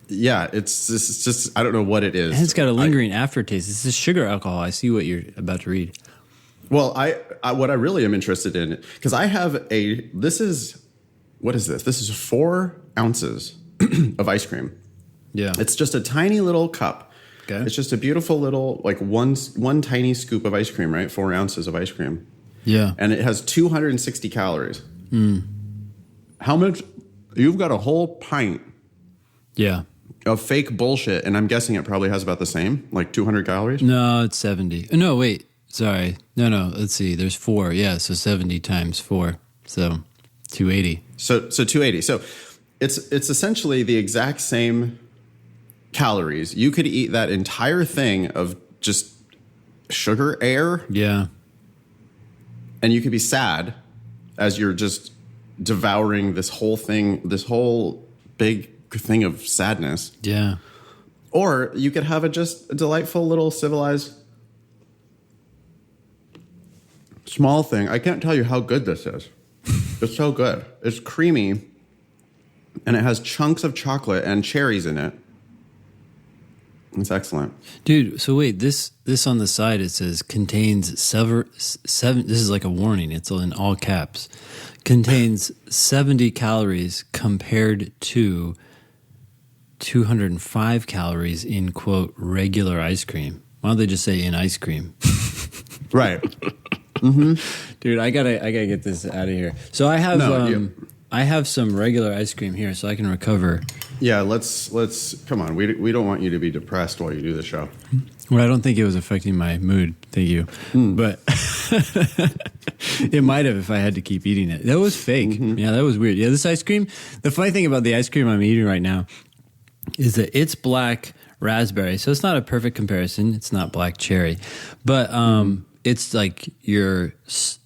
Yeah, it's just I don't know what it is. And it's got a lingering aftertaste. It's a sugar alcohol. I see what you're about to read. Well, what I really am interested in, because I have what is this? This is 4 ounces of ice cream. Yeah. It's just a tiny little cup. Okay. It's just a beautiful little, like one tiny scoop of ice cream, right? 4 ounces of ice cream. Yeah. And it has 260 calories. How much? You've got a whole pint. Yeah. Of fake bullshit, and I'm guessing it probably has about the same, like 200 calories? No, it's 70. No, wait. Sorry. No. Let's see. There's 4. Yeah, so 70 times 4. So 280. So 280. So it's essentially the exact same calories. You could eat that entire thing of just sugar air, Yeah. and you could be sad as you're just devouring this whole thing, this whole big thing of sadness. Yeah. Or you could have just a delightful little civilized small thing. I can't tell you how good this is. It's so good. It's creamy, and it has chunks of chocolate and cherries in it. It's excellent. Dude, so wait, this on the side, it says contains seven. This is like a warning. It's in all caps. Contains 70 calories compared to 205 calories in, quote, regular ice cream. Why don't they just say in ice cream? Right. Dude, I gotta get this out of here. So I have I have some regular ice cream here, so I can recover. Yeah, let's come on. We don't want you to be depressed while you do the show. Well, I don't think it was affecting my mood. Thank you, but it might have if I had to keep eating it. That was fake. Yeah, that was weird. Yeah, this ice cream. The funny thing about the ice cream I'm eating right now is that it's black raspberry, so it's not a perfect comparison. It's not black cherry, but it's like your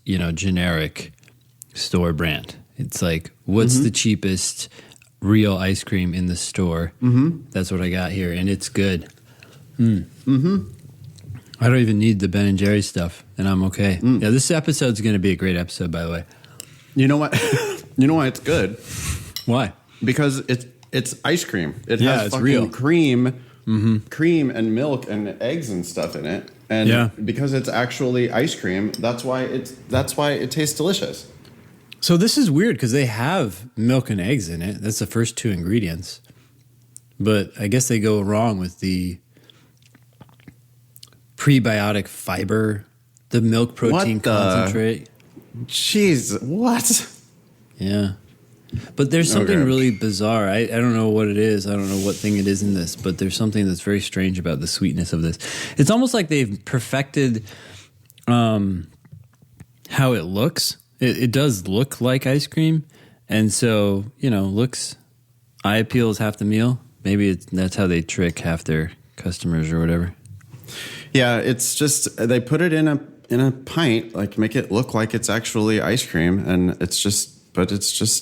generic store brand. It's like, what's the cheapest real ice cream in the store? That's what I got here, and it's good. I don't even need the Ben and Jerry stuff, and I'm okay. Yeah, this episode's going to be a great episode, by the way. You know what? You know why it's good? Why? Because it's ice cream. It Yeah, has it's fucking real. cream and milk and eggs and stuff in it. And because it's actually ice cream, that's why it tastes delicious. So this is weird because they have milk and eggs in it. That's the first two ingredients. But I guess they go wrong with the prebiotic fiber, the milk protein concentrate. Jeez, what? Yeah. But there's something Okay. really bizarre. I don't know what it is. I don't know what thing it is in this, but there's something that's very strange about the sweetness of this. It's almost like they've perfected how it looks. It does look like ice cream. And so, looks, eye appeal is half the meal. Maybe that's how they trick half their customers or whatever. Yeah, it's just they put it in a pint, like make it look like it's actually ice cream, and it's just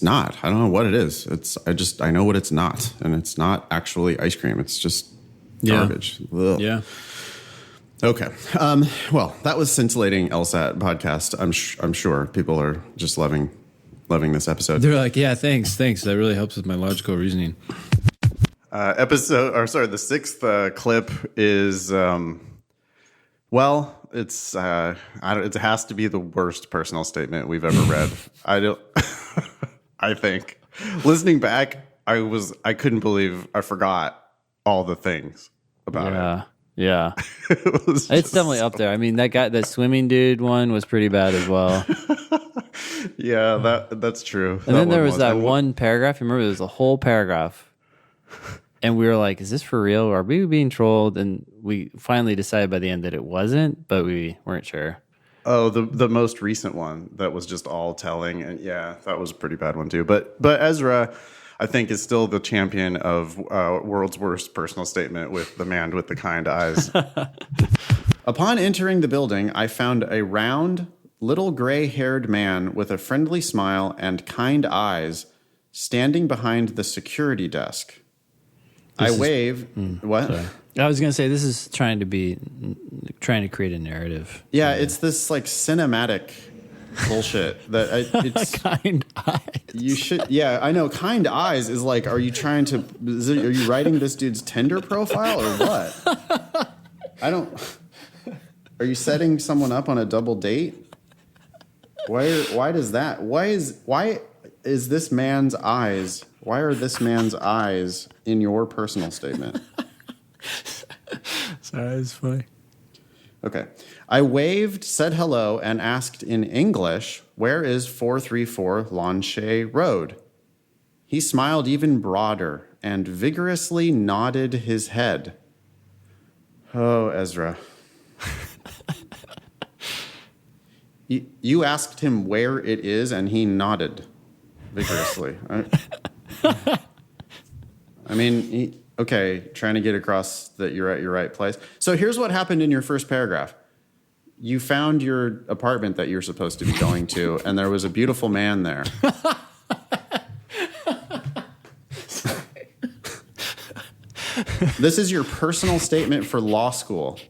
not. I don't know what it is. I know what it's not, and it's not actually ice cream. It's just garbage. Ugh. Yeah. Okay. Well, that was scintillating LSAT podcast. I'm sure people are just loving this episode. They're like, yeah, thanks. That really helps with my logical reasoning. The sixth clip is it's it has to be the worst personal statement we've ever read. I think listening back, I couldn't believe I forgot all the things about it. Yeah. It's It's definitely up there. I mean, that swimming dude one was pretty bad as well. Yeah, that's true. And then there was that one paragraph. You remember there was a whole paragraph. And we were like, is this for real? Are we being trolled? And we finally decided by the end that it wasn't, but we weren't sure. Oh, the most recent one that was just all telling, and yeah, that was a pretty bad one too. But Ezra, I think, is still the champion of world's worst personal statement with the man with the kind eyes. Upon entering the building, I found a round, little gray-haired man with a friendly smile and kind eyes standing behind the security desk. What? Sorry. I was going to say, this is trying to create a narrative. Yeah, it's this like cinematic bullshit that it's Kind eyes. you should. Yeah, I know. Kind eyes is like, are you writing this dude's Tinder profile or what? Are you setting someone up on a double date? Why is this man's eyes? Why are this man's eyes in your personal statement? Sorry, it's funny. Okay. I waved, said hello, and asked in English, where is 434 Lanchet Road? He smiled even broader and vigorously nodded his head. Oh, Ezra. You asked him where it is, and he nodded. vigorously. I mean, okay, trying to get across that you're at your right place. So here's what happened in your first paragraph. You found your apartment that you're supposed to be going to, and there was a beautiful man there. This is your personal statement for law school.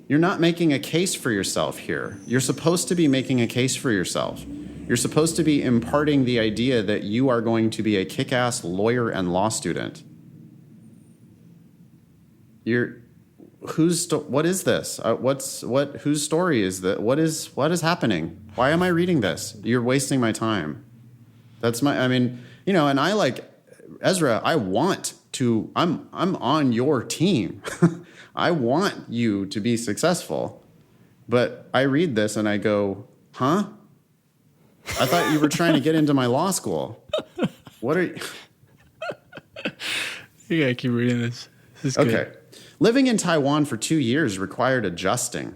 You're not making a case for yourself here. You're supposed to be making a case for yourself. You're supposed to be imparting the idea that you are going to be a kick-ass lawyer and law student. What is this? Whose story is that? What is happening? Why am I reading this? You're wasting my time. And I like Ezra, I'm on your team. I want you to be successful. But I read this and I go, huh? I thought you were trying to get into my law school. What are you? You gotta keep reading this. This is good. Okay. Living in Taiwan for 2 years required adjusting.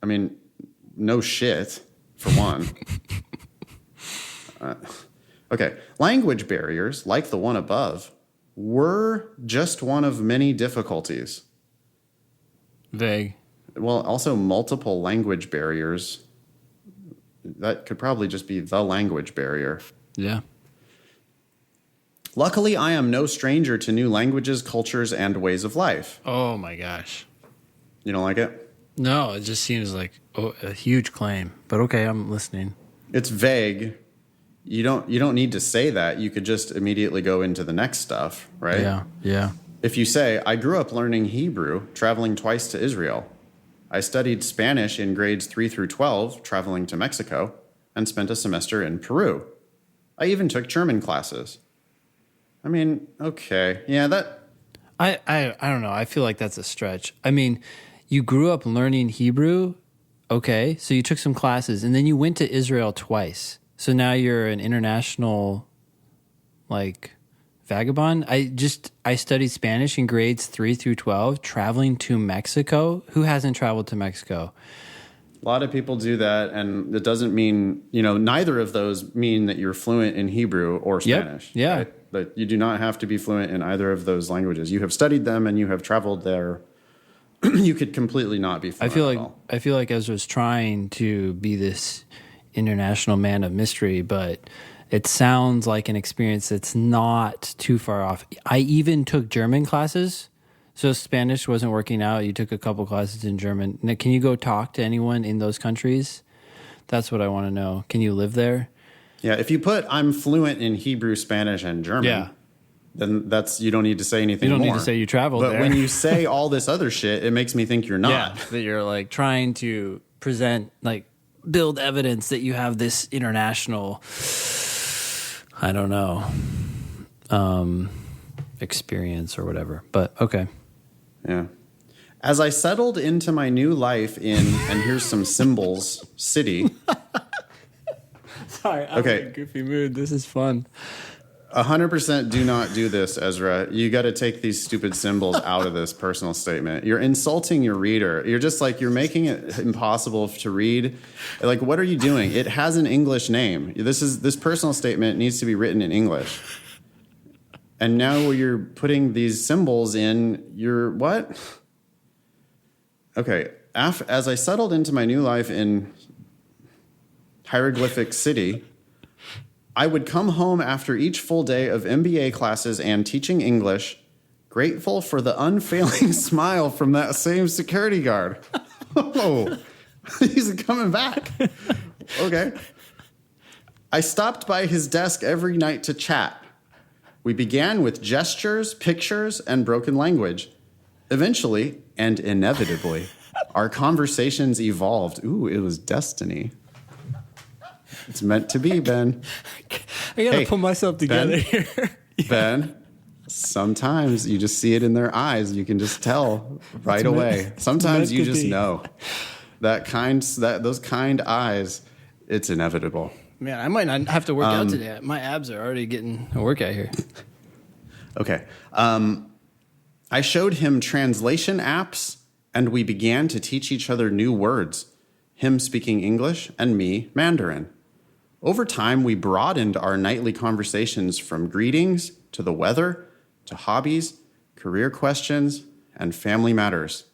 I mean, no shit, for one. Okay. Language barriers, like the one above, were just one of many difficulties. Vague. Well, also multiple language barriers. That could probably just be the language barrier. Yeah. Luckily, I am no stranger to new languages, cultures, and ways of life. Oh my gosh. You don't like it? No, it just seems like a huge claim. But okay, I'm listening. It's vague. You don't need to say that. You could just immediately go into the next stuff, right? Yeah. Yeah. If you say, I grew up learning Hebrew, traveling twice to Israel. I studied Spanish in grades 3 through 12, traveling to Mexico, and spent a semester in Peru. I even took German classes. I mean, okay. Yeah, that... I don't know. I feel like that's a stretch. I mean, you grew up learning Hebrew. Okay. So you took some classes and then you went to Israel twice. So now you're an international, vagabond. I studied Spanish in grades 3 through 12, traveling to Mexico. Who hasn't traveled to Mexico? A lot of people do that, and it doesn't mean, neither of those mean that you're fluent in Hebrew or Spanish. Yep. Yeah. Right? But you do not have to be fluent in either of those languages. You have studied them and you have traveled there. You could completely not be fluent at all. I feel like Ezra's trying to be this international man of mystery, but it sounds like an experience that's not too far off. I even took German classes. So Spanish wasn't working out. You took a couple classes in German. Now, can you go talk to anyone in those countries? That's what I want to know. Can you live there? Yeah, if you put I'm fluent in Hebrew, Spanish, and German, then you don't need to say anything more. You don't need to say you traveled there. But when you say all this other shit, it makes me think you're not. Yeah, that you're trying to present, build evidence that you have this international, I don't know, experience or whatever. But okay. Yeah. As I settled into my new life and here's some symbols, city. Sorry, I'm in a goofy mood. This is fun. 100% do not do this, Ezra. You got to take these stupid symbols out of this personal statement. You're insulting your reader. You're just you're making it impossible to read. What are you doing? It has an English name. This personal statement needs to be written in English. And now you're putting these symbols in your what? Okay. As I settled into my new life in hieroglyphic city, I would come home after each full day of MBA classes and teaching English, grateful for the unfailing smile from that same security guard. Oh, he's coming back. Okay. I stopped by his desk every night to chat. We began with gestures, pictures, and broken language. Eventually, and inevitably, our conversations evolved. Ooh, it was destiny. It's meant to be, Ben. I gotta put myself together here. Ben, sometimes you just see it in their eyes. You can just tell right away. Sometimes you just know. Those kind eyes, it's inevitable. Man, I might not have to work out today. My abs are already getting a workout here. Okay. I showed him translation apps, and we began to teach each other new words. him speaking English and me Mandarin. Over time, we broadened our nightly conversations from greetings to the weather to hobbies, career questions, and family matters.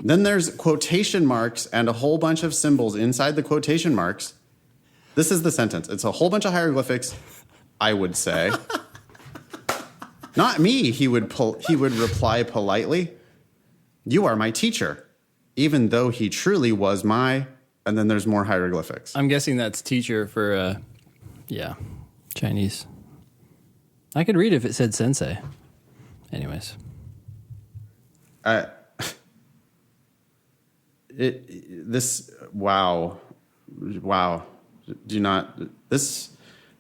Then there's quotation marks and a whole bunch of symbols inside the quotation marks. This is the sentence. It's a whole bunch of hieroglyphics, I would say. Not me, he would reply politely. You are my teacher, even though he truly was my... And then there's more hieroglyphics. I'm guessing that's teacher for, Chinese. I could read if it said sensei. Anyways. Wow.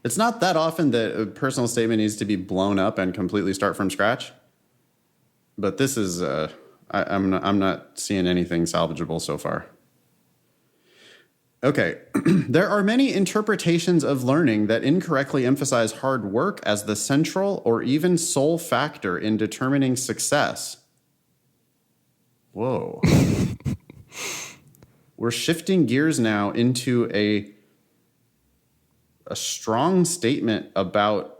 It's not that often that a personal statement needs to be blown up and completely start from scratch. But this is, I'm not seeing anything salvageable so far. Okay, there are many interpretations of learning that incorrectly emphasize hard work as the central or even sole factor in determining success. Whoa. We're shifting gears now into a strong statement about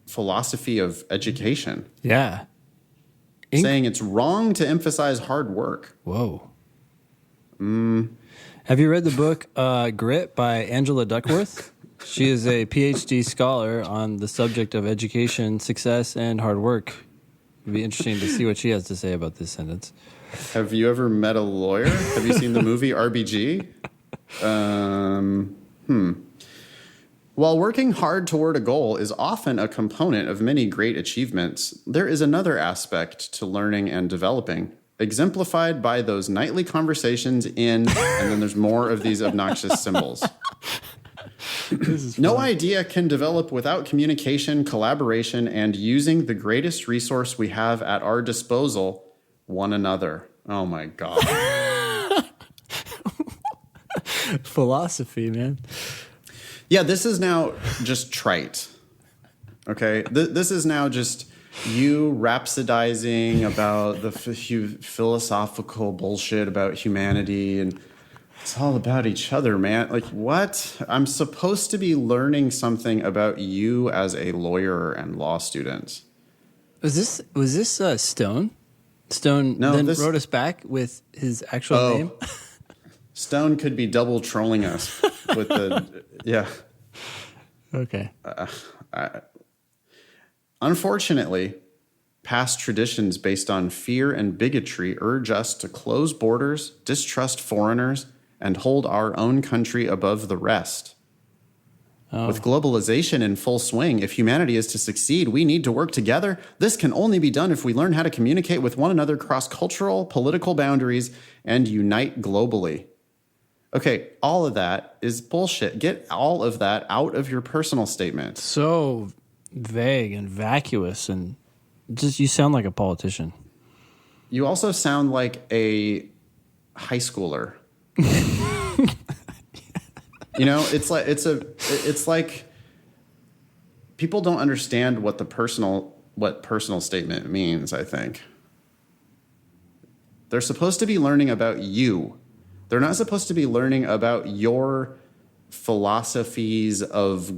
philosophy of education. Yeah. Saying it's wrong to emphasize hard work. Whoa. Have you read the book Grit by Angela Duckworth? She is a PhD scholar on the subject of education, success, and hard work. It'd be interesting to see what she has to say about this sentence. Have you ever met a lawyer? Have you seen the movie RBG? While working hard toward a goal is often a component of many great achievements, there is another aspect to learning and developing, exemplified by those nightly conversations and then there's more of these obnoxious symbols. No idea can develop without communication, collaboration, and using the greatest resource we have at our disposal, one another. Oh my God. Philosophy, man. Yeah, this is now just trite. Okay? This is now just you rhapsodizing about the philosophical bullshit about humanity, and it's all about each other, man. Like, what? I'm supposed to be learning something about you as a lawyer and law student. Was this Stone? Stone wrote us back with his actual name? Stone could be double trolling us with the... Yeah. Okay. Unfortunately, past traditions based on fear and bigotry urge us to close borders, distrust foreigners, and hold our own country above the rest. Oh. With globalization in full swing, if humanity is to succeed, we need to work together. This can only be done if we learn how to communicate with one another across cultural, political boundaries, and unite globally. Okay, all of that is bullshit. Get all of that out of your personal statement. So vague and vacuous, and just you sound like a politician. You also sound like a high schooler. You know, it's like people don't understand what personal statement means, I think. They're supposed to be learning about you. They're not supposed to be learning about your philosophies of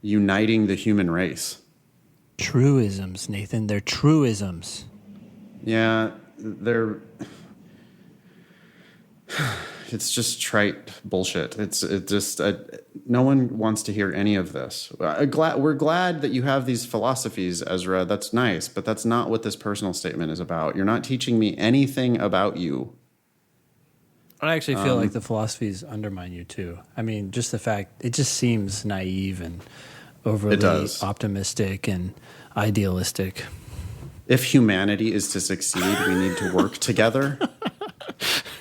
uniting the human race. Truisms, Nathan. They're truisms. Yeah, it's just trite bullshit. No one wants to hear any of this. We're glad that you have these philosophies, Ezra. That's nice, but that's not what this personal statement is about. You're not teaching me anything about you. I actually feel like the philosophies undermine you too. I mean, just the fact, it just seems naive and overly optimistic and idealistic. If humanity is to succeed, we need to work together.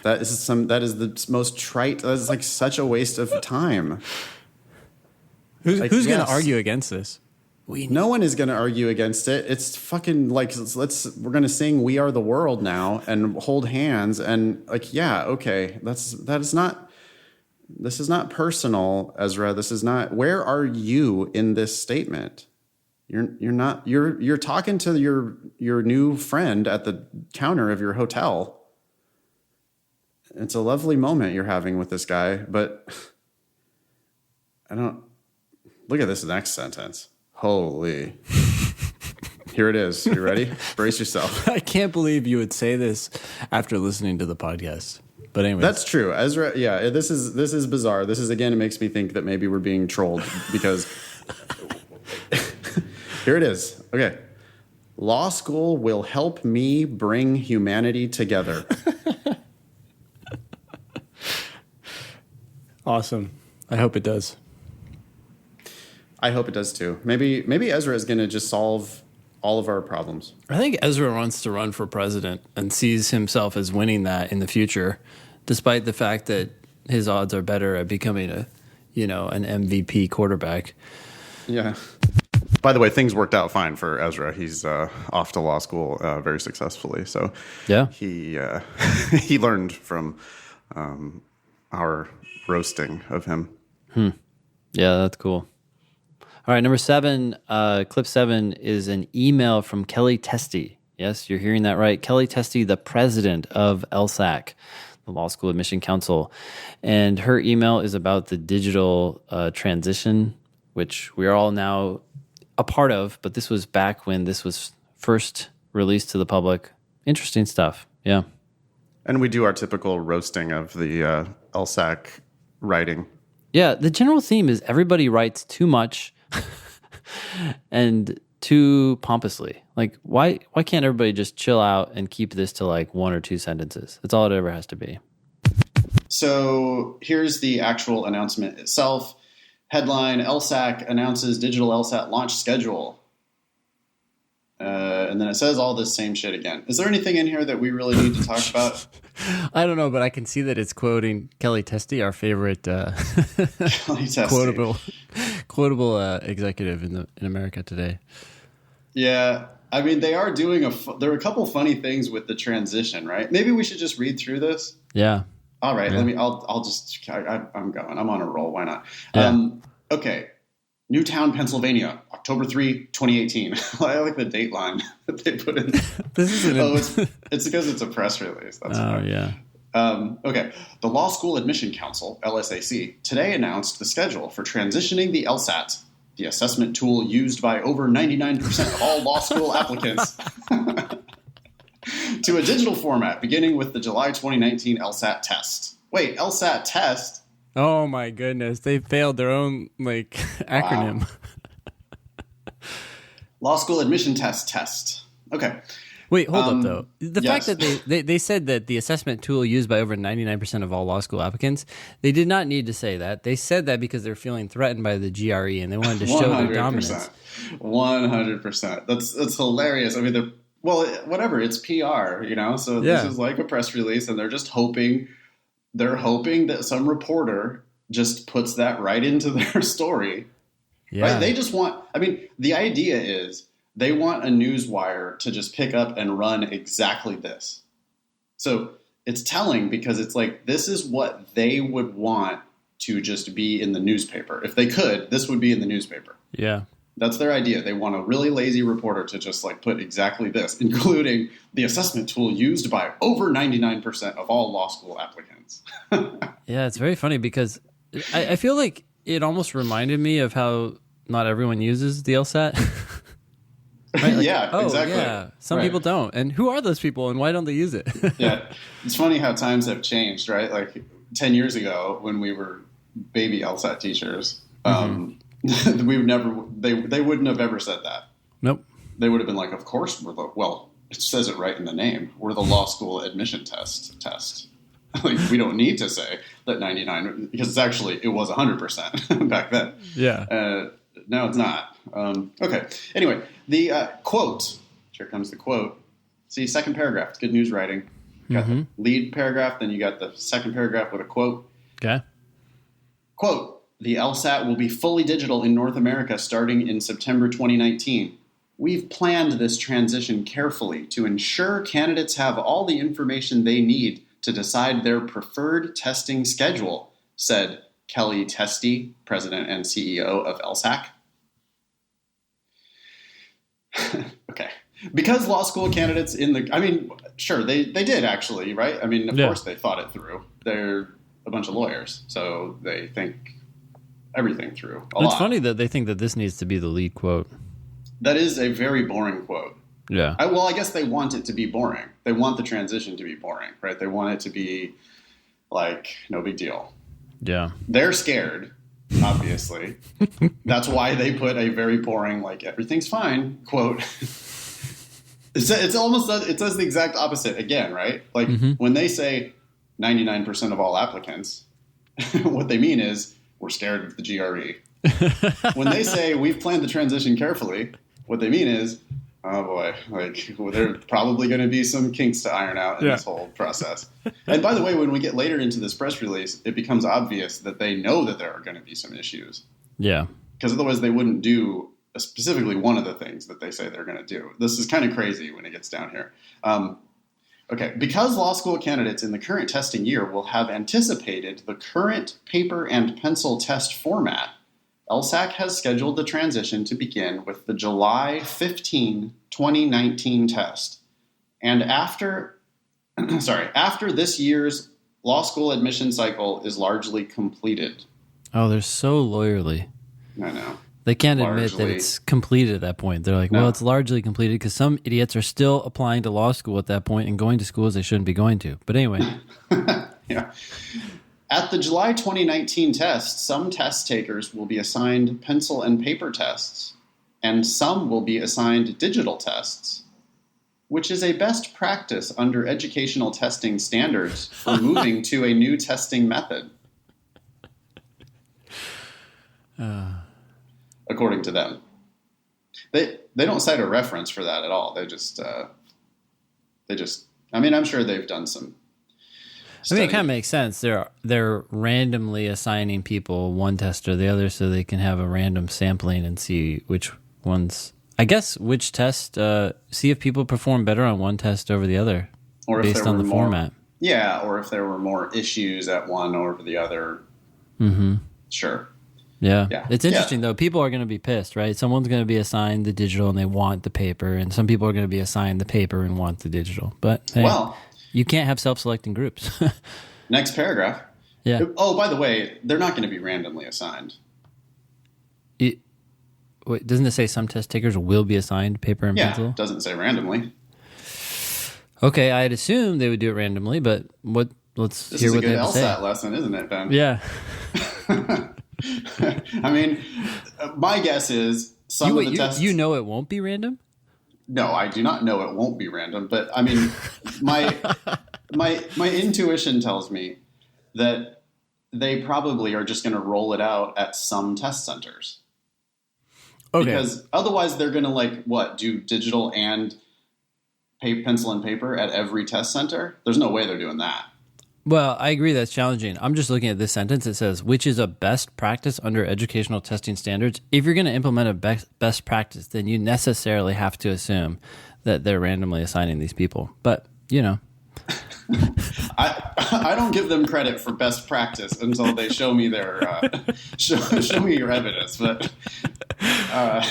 That is the most trite. That is like such a waste of time. Who's going to argue against this? No one is going to argue against it. It's fucking like we're going to sing "We Are the World" now and hold hands and like, yeah, okay. This is not personal, Ezra. This is not. Where are you in this statement? You're talking to your new friend at the counter of your hotel. It's a lovely moment you're having with this guy, but I don't look at this next sentence. Holy. Here it is. You ready? Brace yourself. I can't believe you would say this after listening to the podcast. But anyway, That's true. Ezra, yeah, this is bizarre. This is, again, it makes me think that maybe we're being trolled because here it is. Okay. Law school will help me bring humanity together. awesome. I hope it does. I hope it does too. Maybe Ezra is going to just solve all of our problems. I think Ezra wants to run for president and sees himself as winning that in the future, despite the fact that his odds are better at becoming an MVP quarterback. Yeah. By the way, things worked out fine for Ezra. He's off to law school very successfully. So yeah, he learned from our roasting of him. Yeah, that's cool. All right, number 7, clip 7 is an email from Kelly Testy. Yes, you're hearing that right. Kelly Testy, the president of LSAC, the Law School Admission Council. And her email is about the digital transition, which we are all now a part of, but this was back when this was first released to the public. Interesting stuff, yeah. And we do our typical roasting of the LSAC writing. Yeah, the general theme is everybody writes too much and too pompously. Like, why can't everybody just chill out and keep this to like 1 or 2 sentences? That's all it ever has to be. So here's the actual announcement itself. Headline, LSAC announces digital LSAT launch schedule. And then it says all this same shit again. Is there anything in here that we really need to talk about? I don't know, but I can see that it's quoting Kelly Testy, our favorite Kelly Testy. quotable executive in America today. Yeah, I mean they are doing there are a couple funny things with the transition, right? Maybe we should just read through this. Yeah. All right. Yeah. I'm going. I'm on a roll. Why not? Yeah. Okay. Newtown, Pennsylvania, October 3, 2018. I like the date line that they put in. This isn't. It's because it's a press release. That's why. Yeah. Okay. The Law School Admission Council, LSAC, today announced the schedule for transitioning the LSAT, the assessment tool used by over 99% of all law school applicants, to a digital format, beginning with the July 2019 LSAT test. Wait, LSAT test? Oh my goodness, they failed their own acronym. Wow. Law School Admission Test. Okay. Wait, hold up though. The yes. fact that they said that the assessment tool used by over 99% of all law school applicants, they did not need to say that. They said that because they're feeling threatened by the GRE and they wanted to show their dominance. 100%. That's hilarious. I mean, whatever. It's PR, So Yeah. This is like a press release, and they're just hoping. They're hoping that some reporter just puts that right into their story. Yeah. Right? They just want. I mean, the idea is they want a newswire to just pick up and run exactly this. So it's telling because it's like this is what they would want to just be in the newspaper. If they could, this would be in the newspaper. Yeah. That's their idea. They want a really lazy reporter to just put exactly this, including the assessment tool used by over 99% of all law school applicants. Yeah, it's very funny because I feel like it almost reminded me of how not everyone uses the LSAT. Right? Yeah, exactly. Yeah, some people don't. And who are those people and why don't they use it? Yeah. It's funny how times have changed, right? Like 10 years ago when we were baby LSAT teachers, we would never, they wouldn't have ever said that. Nope. They would have been like, of course it says it right in the name. We're the law school admission test. Like, we don't need to say that 99, because it was 100% back then. Yeah. No, it's not. Okay. Anyway, the quote. Here comes the quote. See, second paragraph. It's good news writing. You got the lead paragraph, then you got the second paragraph with a quote. Okay. Quote, the LSAT will be fully digital in North America starting in September 2019. We've planned this transition carefully to ensure candidates have all the information they need to decide their preferred testing schedule, said Kelly Testy, president and CEO of LSAC. Okay. Because law school candidates sure, they did actually, right? I mean, of course they thought it through. They're a bunch of lawyers, so they think everything through a lot. It's funny that they think that this needs to be the lead quote. That is a very boring quote. Yeah. I guess they want it to be boring. They want the transition to be boring, right? They want it to be like, no big deal. Yeah. They're scared, obviously. That's why they put a very boring, like, everything's fine quote. It's almost, it says the exact opposite again, right? Like, when they say 99% of all applicants, what they mean is we're scared of the GRE. When they say we've planned the transition carefully, what they mean is, oh boy, like, well, there are probably going to be some kinks to iron out in this whole process. And by the way, when we get later into this press release, it becomes obvious that they know that there are going to be some issues. Yeah. Because otherwise they wouldn't do specifically one of the things that they say they're going to do. This is kind of crazy when it gets down here. Okay, because law school candidates in the current testing year will have anticipated the current paper and pencil test format, LSAC has scheduled the transition to begin with the July 15, 2019 test. And after this year's law school admission cycle is largely completed. Oh, they're so lawyerly. I know. They can't admit that it's completed at that point. They're like, well, it's largely completed because some idiots are still applying to law school at that point and going to schools they shouldn't be going to. But anyway. Yeah. At the July 2019 test, some test takers will be assigned pencil and paper tests, and some will be assigned digital tests, which is a best practice under educational testing standards for moving to a new testing method. According to them. They don't cite a reference for that at all. They just I'm sure they've done some study. I mean, it kind of makes sense. They're randomly assigning people one test or the other so they can have a random sampling and see which ones, I guess, which test, see if people perform better on one test over the other or based on the format. Yeah, or if there were more issues at one over the other. Mm-hmm. Sure. Yeah. It's interesting, though. People are going to be pissed, right? Someone's going to be assigned the digital and they want the paper, and some people are going to be assigned the paper and want the digital. But hey, you can't have self-selecting groups. Next paragraph. Yeah. Oh, by the way, they're not going to be randomly assigned. Wait, doesn't it say some test takers will be assigned paper and pencil? Yeah, it doesn't say randomly. Okay, I'd assume they would do it randomly, but let's hear what they have to say. This is a good LSAT lesson, isn't it, Ben? Yeah. I mean, my guess is some of the tests... You know it won't be random? No, I do not know it won't be random, but I mean, my intuition tells me that they probably are just going to roll it out at some test centers. Okay. Because otherwise they're going to do digital and pencil and paper at every test center? There's no way they're doing that. Well, I agree that's challenging. I'm just looking at this sentence. It says, which is a best practice under educational testing standards. If you're going to implement a best practice, then you necessarily have to assume that they're randomly assigning these people. But, you know. I don't give them credit for best practice until they show me their show me your evidence. But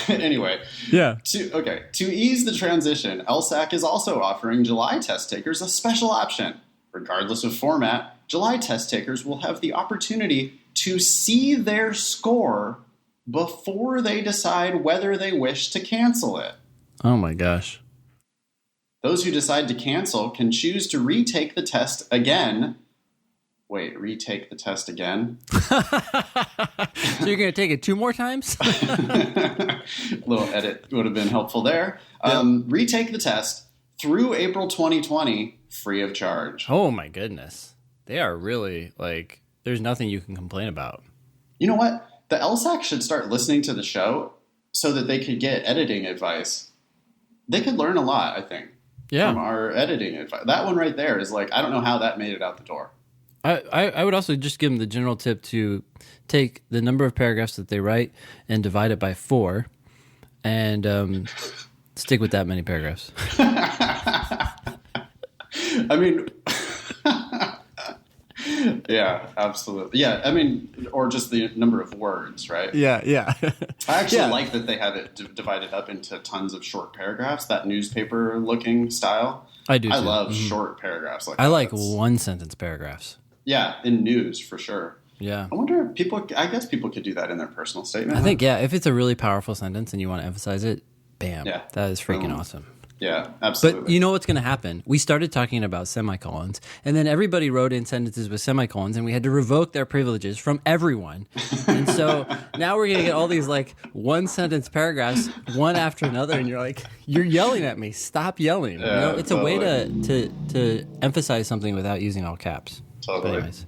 anyway, yeah. To ease the transition, LSAC is also offering July test takers a special option. Regardless of format, July test takers will have the opportunity to see their score before they decide whether they wish to cancel it. Oh my gosh. Those who decide to cancel can choose to retake the test again. Wait, retake the test again? So you're going to take it 2 more times? A little edit would have been helpful there. Retake the test through April 2020, free of charge. Oh my goodness. They are really, there's nothing you can complain about. You know what? The LSAC should start listening to the show so that they could get editing advice. They could learn a lot, I think, from our editing advice. That one right there is I don't know how that made it out the door. I would also just give them the general tip to take the number of paragraphs that they write and divide it by 4 and stick with that many paragraphs. I mean, Yeah, absolutely. Yeah, I mean, or just the number of words, right? Yeah. I actually Yeah. like that they have it divided up into tons of short paragraphs, that newspaper-looking style. I do, I too. love short paragraphs like I that. like That's- one sentence paragraphs. Yeah, in news, for sure. Yeah. I wonder if people, I guess people could do that in their personal statement. I think, yeah, if it's a really powerful sentence and you want to emphasize it, bam. Yeah. That is freaking Boom. awesome. Yeah, absolutely. But you know what's going to happen? We started talking about semicolons, and then everybody wrote in sentences with semicolons, and we had to revoke their privileges from everyone. And so now we're going to get all these like one sentence paragraphs, one after another, and you're like, you're yelling at me. Stop yelling. Yeah, you know, it's a way totally. to emphasize something without using all caps. Totally. But anyways.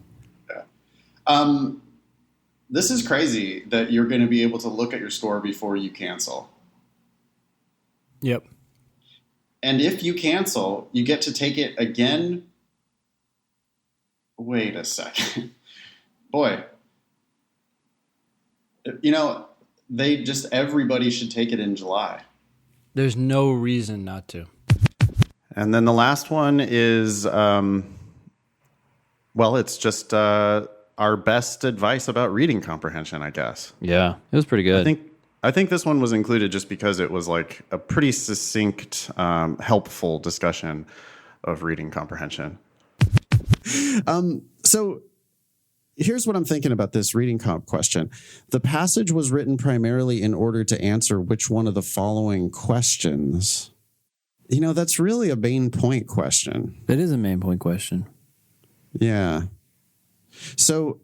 This is crazy that you're going to be able to look at your score before you cancel. Yep. And if you cancel, you get to take it again. Wait a second. Boy. You know, everybody should take it in July. There's no reason not to. And then the last one is, it's just our best advice about reading comprehension, I guess. Yeah, it was pretty good. I think this one was included just because it was like a pretty succinct, helpful discussion of reading comprehension. So here's what I'm thinking about this reading comp question. The passage was written primarily in order to answer which one of the following questions. You know, that's really a main point question. It is a main point question. Yeah. So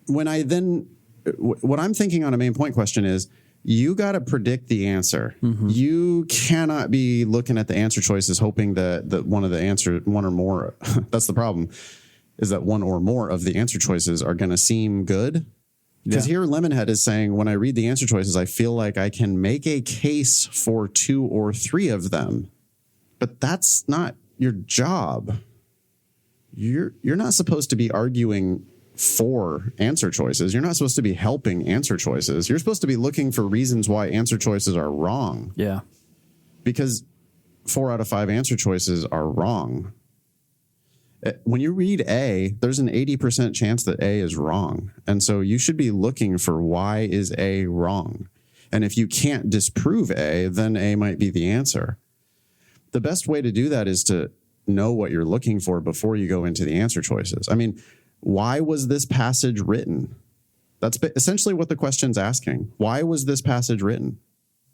what I'm thinking on a main point question is, you got to predict the answer. Mm-hmm. You cannot be looking at the answer choices hoping that one or more, that's the problem, is that one or more of the answer choices are going to seem good. Because here Lemonhead is saying, when I read the answer choices, I feel like I can make a case for 2 or 3 of them. But that's not your job. You're not supposed to be arguing for answer choices. You're not supposed to be helping answer choices. You're supposed to be looking for reasons why answer choices are wrong. Yeah. Because 4 out of 5 answer choices are wrong. When you read A, there's an 80% chance that A is wrong. And so you should be looking for why is A wrong. And if you can't disprove A, then A might be the answer. The best way to do that is to know what you're looking for before you go into the answer choices. I mean, why was this passage written? That's essentially what the question's asking. Why was this passage written?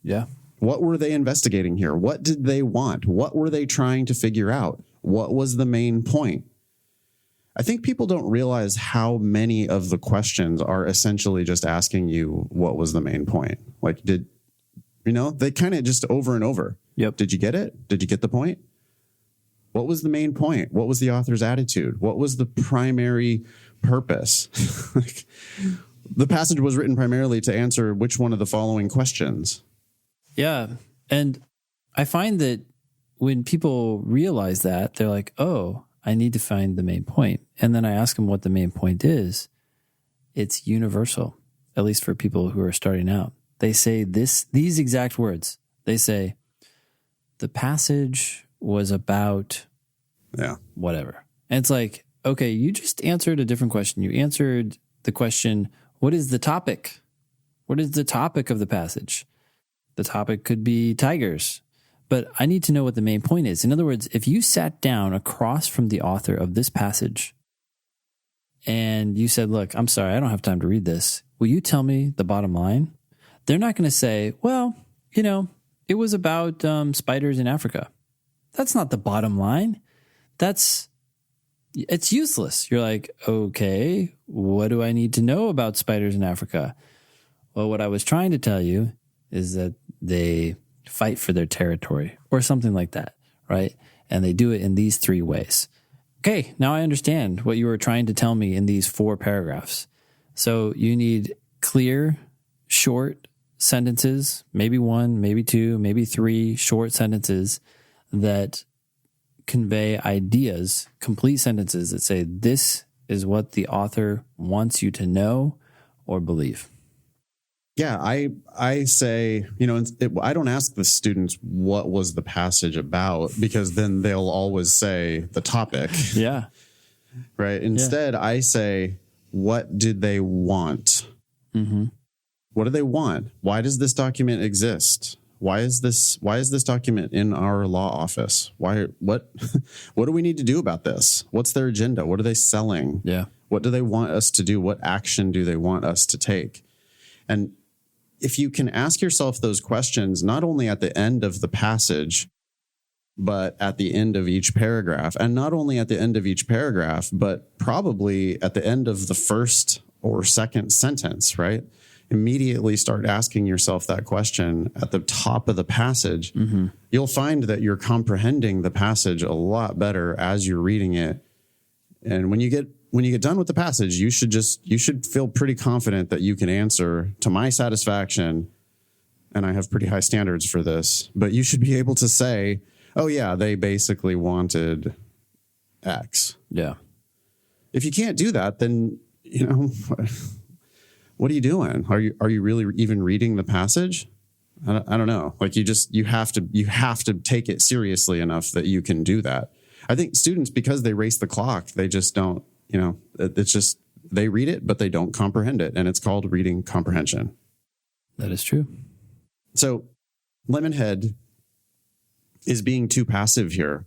Yeah. What were they investigating here? What did they want? What were they trying to figure out? What was the main point? I think people don't realize how many of the questions are essentially just asking you, what was the main point? Like, they kind of just over and over. Yep. Did you get it? Did you get the point? What was the main point? What was the author's attitude? What was the primary purpose? The passage was written primarily to answer which one of the following questions. Yeah. And I find that when people realize that, they're like, oh, I need to find the main point. And then I ask them what the main point is. It's universal, at least for people who are starting out. They say these exact words. They say, the passage was about whatever. And it's like, okay, you just answered a different question. You answered the question, what is the topic? What is the topic of the passage? The topic could be tigers, but I need to know what the main point is. In other words, if you sat down across from the author of this passage and you said, look, I'm sorry, I don't have time to read this. Will you tell me the bottom line? They're not going to say, well, it was about spiders in Africa. That's not the bottom line. It's useless. You're like, okay, what do I need to know about spiders in Africa? Well, what I was trying to tell you is that they fight for their territory or something like that, right? And they do it in these 3 ways. Okay, now I understand what you were trying to tell me in these 4 paragraphs. So you need clear, short sentences, maybe 1, maybe 2, maybe 3 short sentences that convey ideas, complete sentences that say, this is what the author wants you to know or believe. Yeah, I say, I don't ask the students what was the passage about, because then they'll always say the topic. Yeah. right? Instead, I say, what did they want? What do they want? Why does this document exist? Why is this document in our law office? What do we need to do about this? What's their agenda? What are they selling? Yeah. What do they want us to do? What action do they want us to take? And if you can ask yourself those questions, not only at the end of the passage, but at the end of each paragraph, and not only at the end of each paragraph, but probably at the end of the first or second sentence, right? Immediately start asking yourself that question at the top of the passage. You'll find that you're comprehending the passage a lot better as you're reading it. And when you get done with the passage, you should feel pretty confident that you can answer to my satisfaction. And I have pretty high standards for this, but you should be able to say, oh yeah, they basically wanted X. Yeah. If you can't do that, then, what are you doing? Are you really even reading the passage? I don't know. Like you have to take it seriously enough that you can do that. I think students, because they race the clock, they just don't, it's just, they read it, but they don't comprehend it. And it's called reading comprehension. That is true. So Lemonhead is being too passive here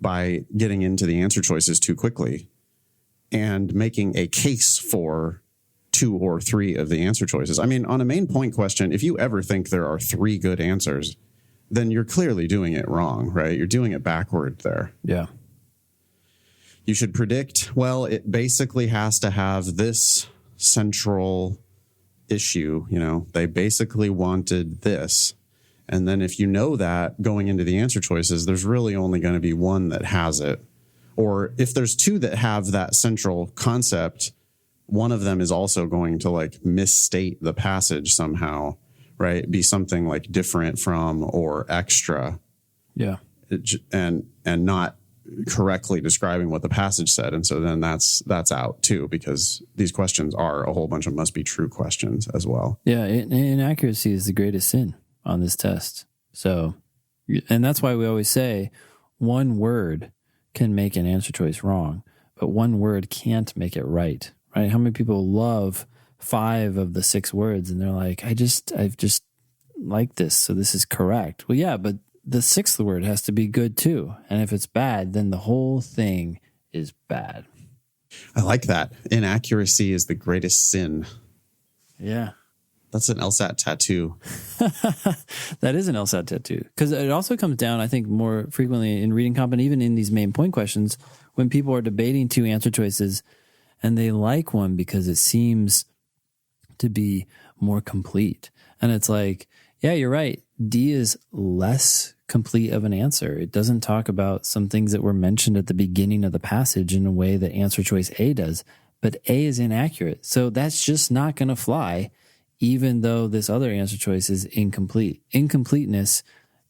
by getting into the answer choices too quickly and making a case for 2 or 3 of the answer choices. I mean, on a main point question, if you ever think there are 3 good answers, then you're clearly doing it wrong, right? You're doing it backward there. Yeah. You should predict, well, it basically has to have this central issue. They basically wanted this. And then if you know that going into the answer choices, there's really only going to be one that has it. Or if there's 2 that have that central concept, one of them is also going to misstate the passage somehow, right? Be something like different from or extra. Yeah. And not correctly describing what the passage said. And so then that's out too, because these questions are a whole bunch of must be true questions as well. Yeah. Inaccuracy is the greatest sin on this test. So, and that's why we always say one word can make an answer choice wrong, but one word can't make it right. Right? How many people love 5 of the 6 words and they're like, I've just like this, so this is correct. Well, yeah, but the 6th word has to be good too. And if it's bad, then the whole thing is bad. I like that. Inaccuracy is the greatest sin. Yeah. That's an LSAT tattoo. That is an LSAT tattoo. Because it also comes down, I think, more frequently in reading comp and even in these main point questions, when people are debating 2 answer choices and they like one because it seems to be more complete. And it's like, yeah, you're right. D is less complete of an answer. It doesn't talk about some things that were mentioned at the beginning of the passage in a way that answer choice A does. But A is inaccurate. So that's just not going to fly, even though this other answer choice is incomplete. Incompleteness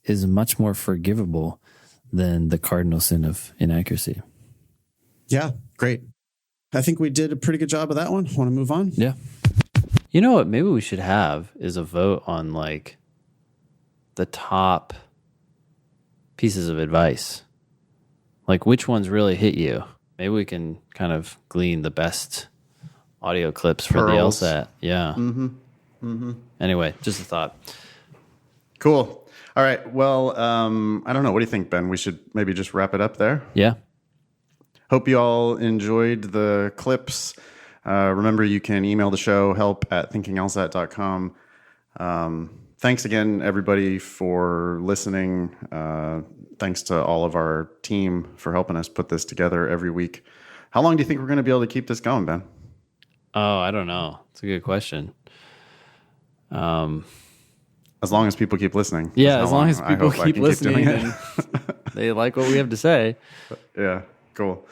is much more forgivable than the cardinal sin of inaccuracy. Yeah, great. I think we did a pretty good job of that one. Want to move on? Yeah. You know what? Maybe we should have is a vote on the top pieces of advice. Which ones really hit you? Maybe we can kind of glean the best audio clips for Pearls. the LSAT. Yeah. Anyway, just a thought. Cool. All right. Well, I don't know. What do you think, Ben? We should maybe just wrap it up there. Yeah. Hope you all enjoyed the clips. Remember, you can email the show, help@thinkinglsat.com. Thanks again, everybody, for listening. Thanks to all of our team for helping us put this together every week. How long do you think we're going to be able to keep this going, Ben? Oh, I don't know. It's a good question. As long as people keep listening. Yeah, That's as how long long as I people hope I keep can listening doing it. and they like what we have to say. Yeah, cool.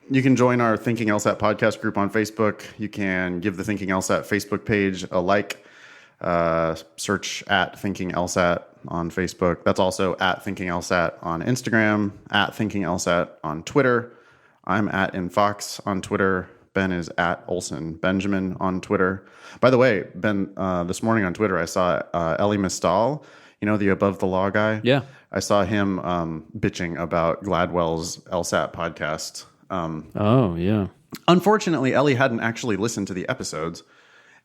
You can join our Thinking LSAT podcast group on Facebook. You can give the Thinking LSAT Facebook page a like. Search at Thinking LSAT on Facebook. That's also at Thinking LSAT on Instagram, at Thinking LSAT on Twitter. I'm at InFox on Twitter. Ben is at Olson Benjamin on Twitter. By the way, Ben, this morning on Twitter, I saw Ellie Mistal, the Above the Law guy. Yeah. I saw him bitching about Gladwell's LSAT podcast Oh, yeah. Unfortunately, Ellie hadn't actually listened to the episodes,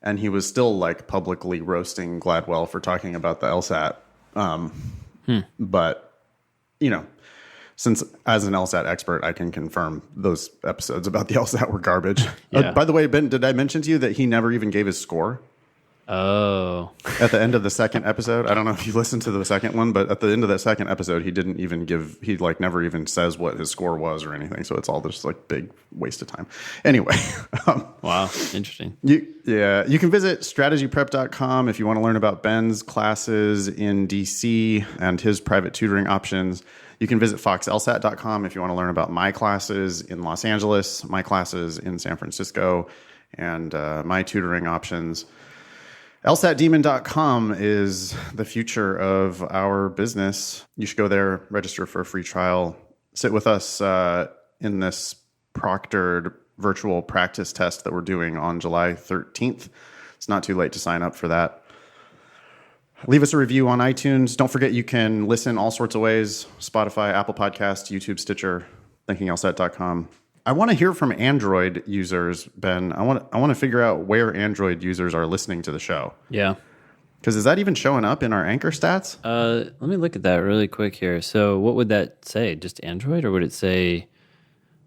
and he was still like publicly roasting Gladwell for talking about the LSAT. But, you know, since as an LSAT expert, I can confirm those episodes about the LSAT were garbage. Yeah. By the way, Ben, did I mention to you that he never even gave his score? Oh. At the end of the second episode, I don't know if you listened to the second one, but at the end of that second episode, he didn't even he like never even says what his score was or anything. So it's all just like big waste of time. Anyway. Wow. Interesting. You can visit strategyprep.com if you want to learn about Ben's classes in DC and his private tutoring options. You can visit foxlsat.com if you want to learn about my classes in Los Angeles, my classes in San Francisco, and my tutoring options. LSATdemon.com is the future of our business. You should go there, register for a free trial, sit with us in this proctored virtual practice test that we're doing on July 13th. It's not too late to sign up for that. Leave us a review on iTunes. Don't forget you can listen all sorts of ways: Spotify, Apple Podcasts, YouTube, Stitcher, thinkinglsat.com. I want to hear from Android users, Ben. I want to figure out where Android users are listening to the show. Yeah. Because is that even showing up in our Anchor stats? Let me look at that really quick here. So what would that say? Just Android, or would it say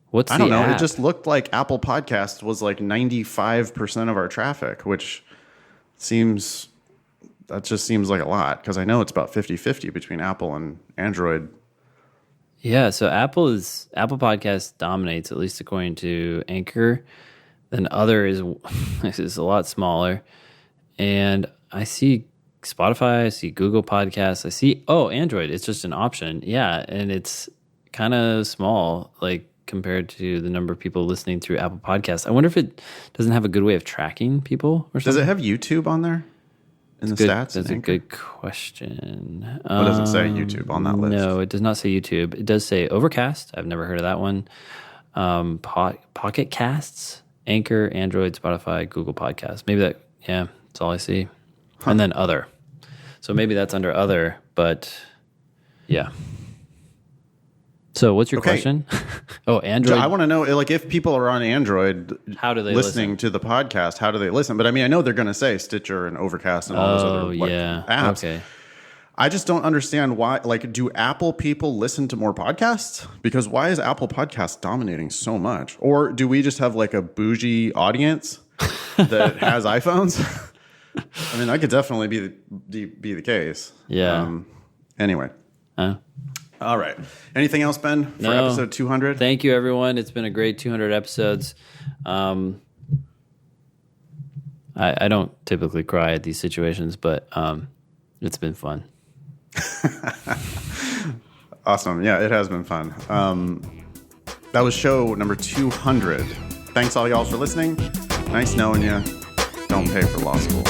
what's the I don't know. app? It just looked like Apple Podcasts was like 95% of our traffic, which just seems like a lot, because I know it's about 50-50 between Apple and Android. Yeah, so Apple Podcast dominates, at least according to Anchor. Then other is a lot smaller. And I see Spotify, I see Google Podcasts, I see Android. It's just an option. Yeah, and it's kind of small, like compared to the number of people listening through Apple Podcasts. I wonder if it doesn't have a good way of tracking people or something. Does it have YouTube on there in the stats? That's a good question. What does it say YouTube on that list? No, it does not say YouTube. It does say Overcast. I've never heard of that one. Pocket Casts, Anchor, Android, Spotify, Google Podcasts. Maybe that's all I see. And then other. So maybe that's under other, but yeah. So what's your question? Android. I want to know, like, if people are on Android, how do they listening to the podcast? How do they listen? But I mean, I know they're going to say Stitcher and Overcast and all those other apps. Okay. I just don't understand why. Like, do Apple people listen to more podcasts? Because why is Apple Podcasts dominating so much? Or do we just have like a bougie audience that has iPhones? I mean, that could definitely be the case. Yeah. Anyway. All right. Anything else, Ben, for episode 200? Thank you, everyone. It's been a great 200 episodes. I don't typically cry at these situations, but it's been fun. Awesome. Yeah, it has been fun. That was show number 200. Thanks all y'all for listening. Nice knowing you. Don't pay for law school.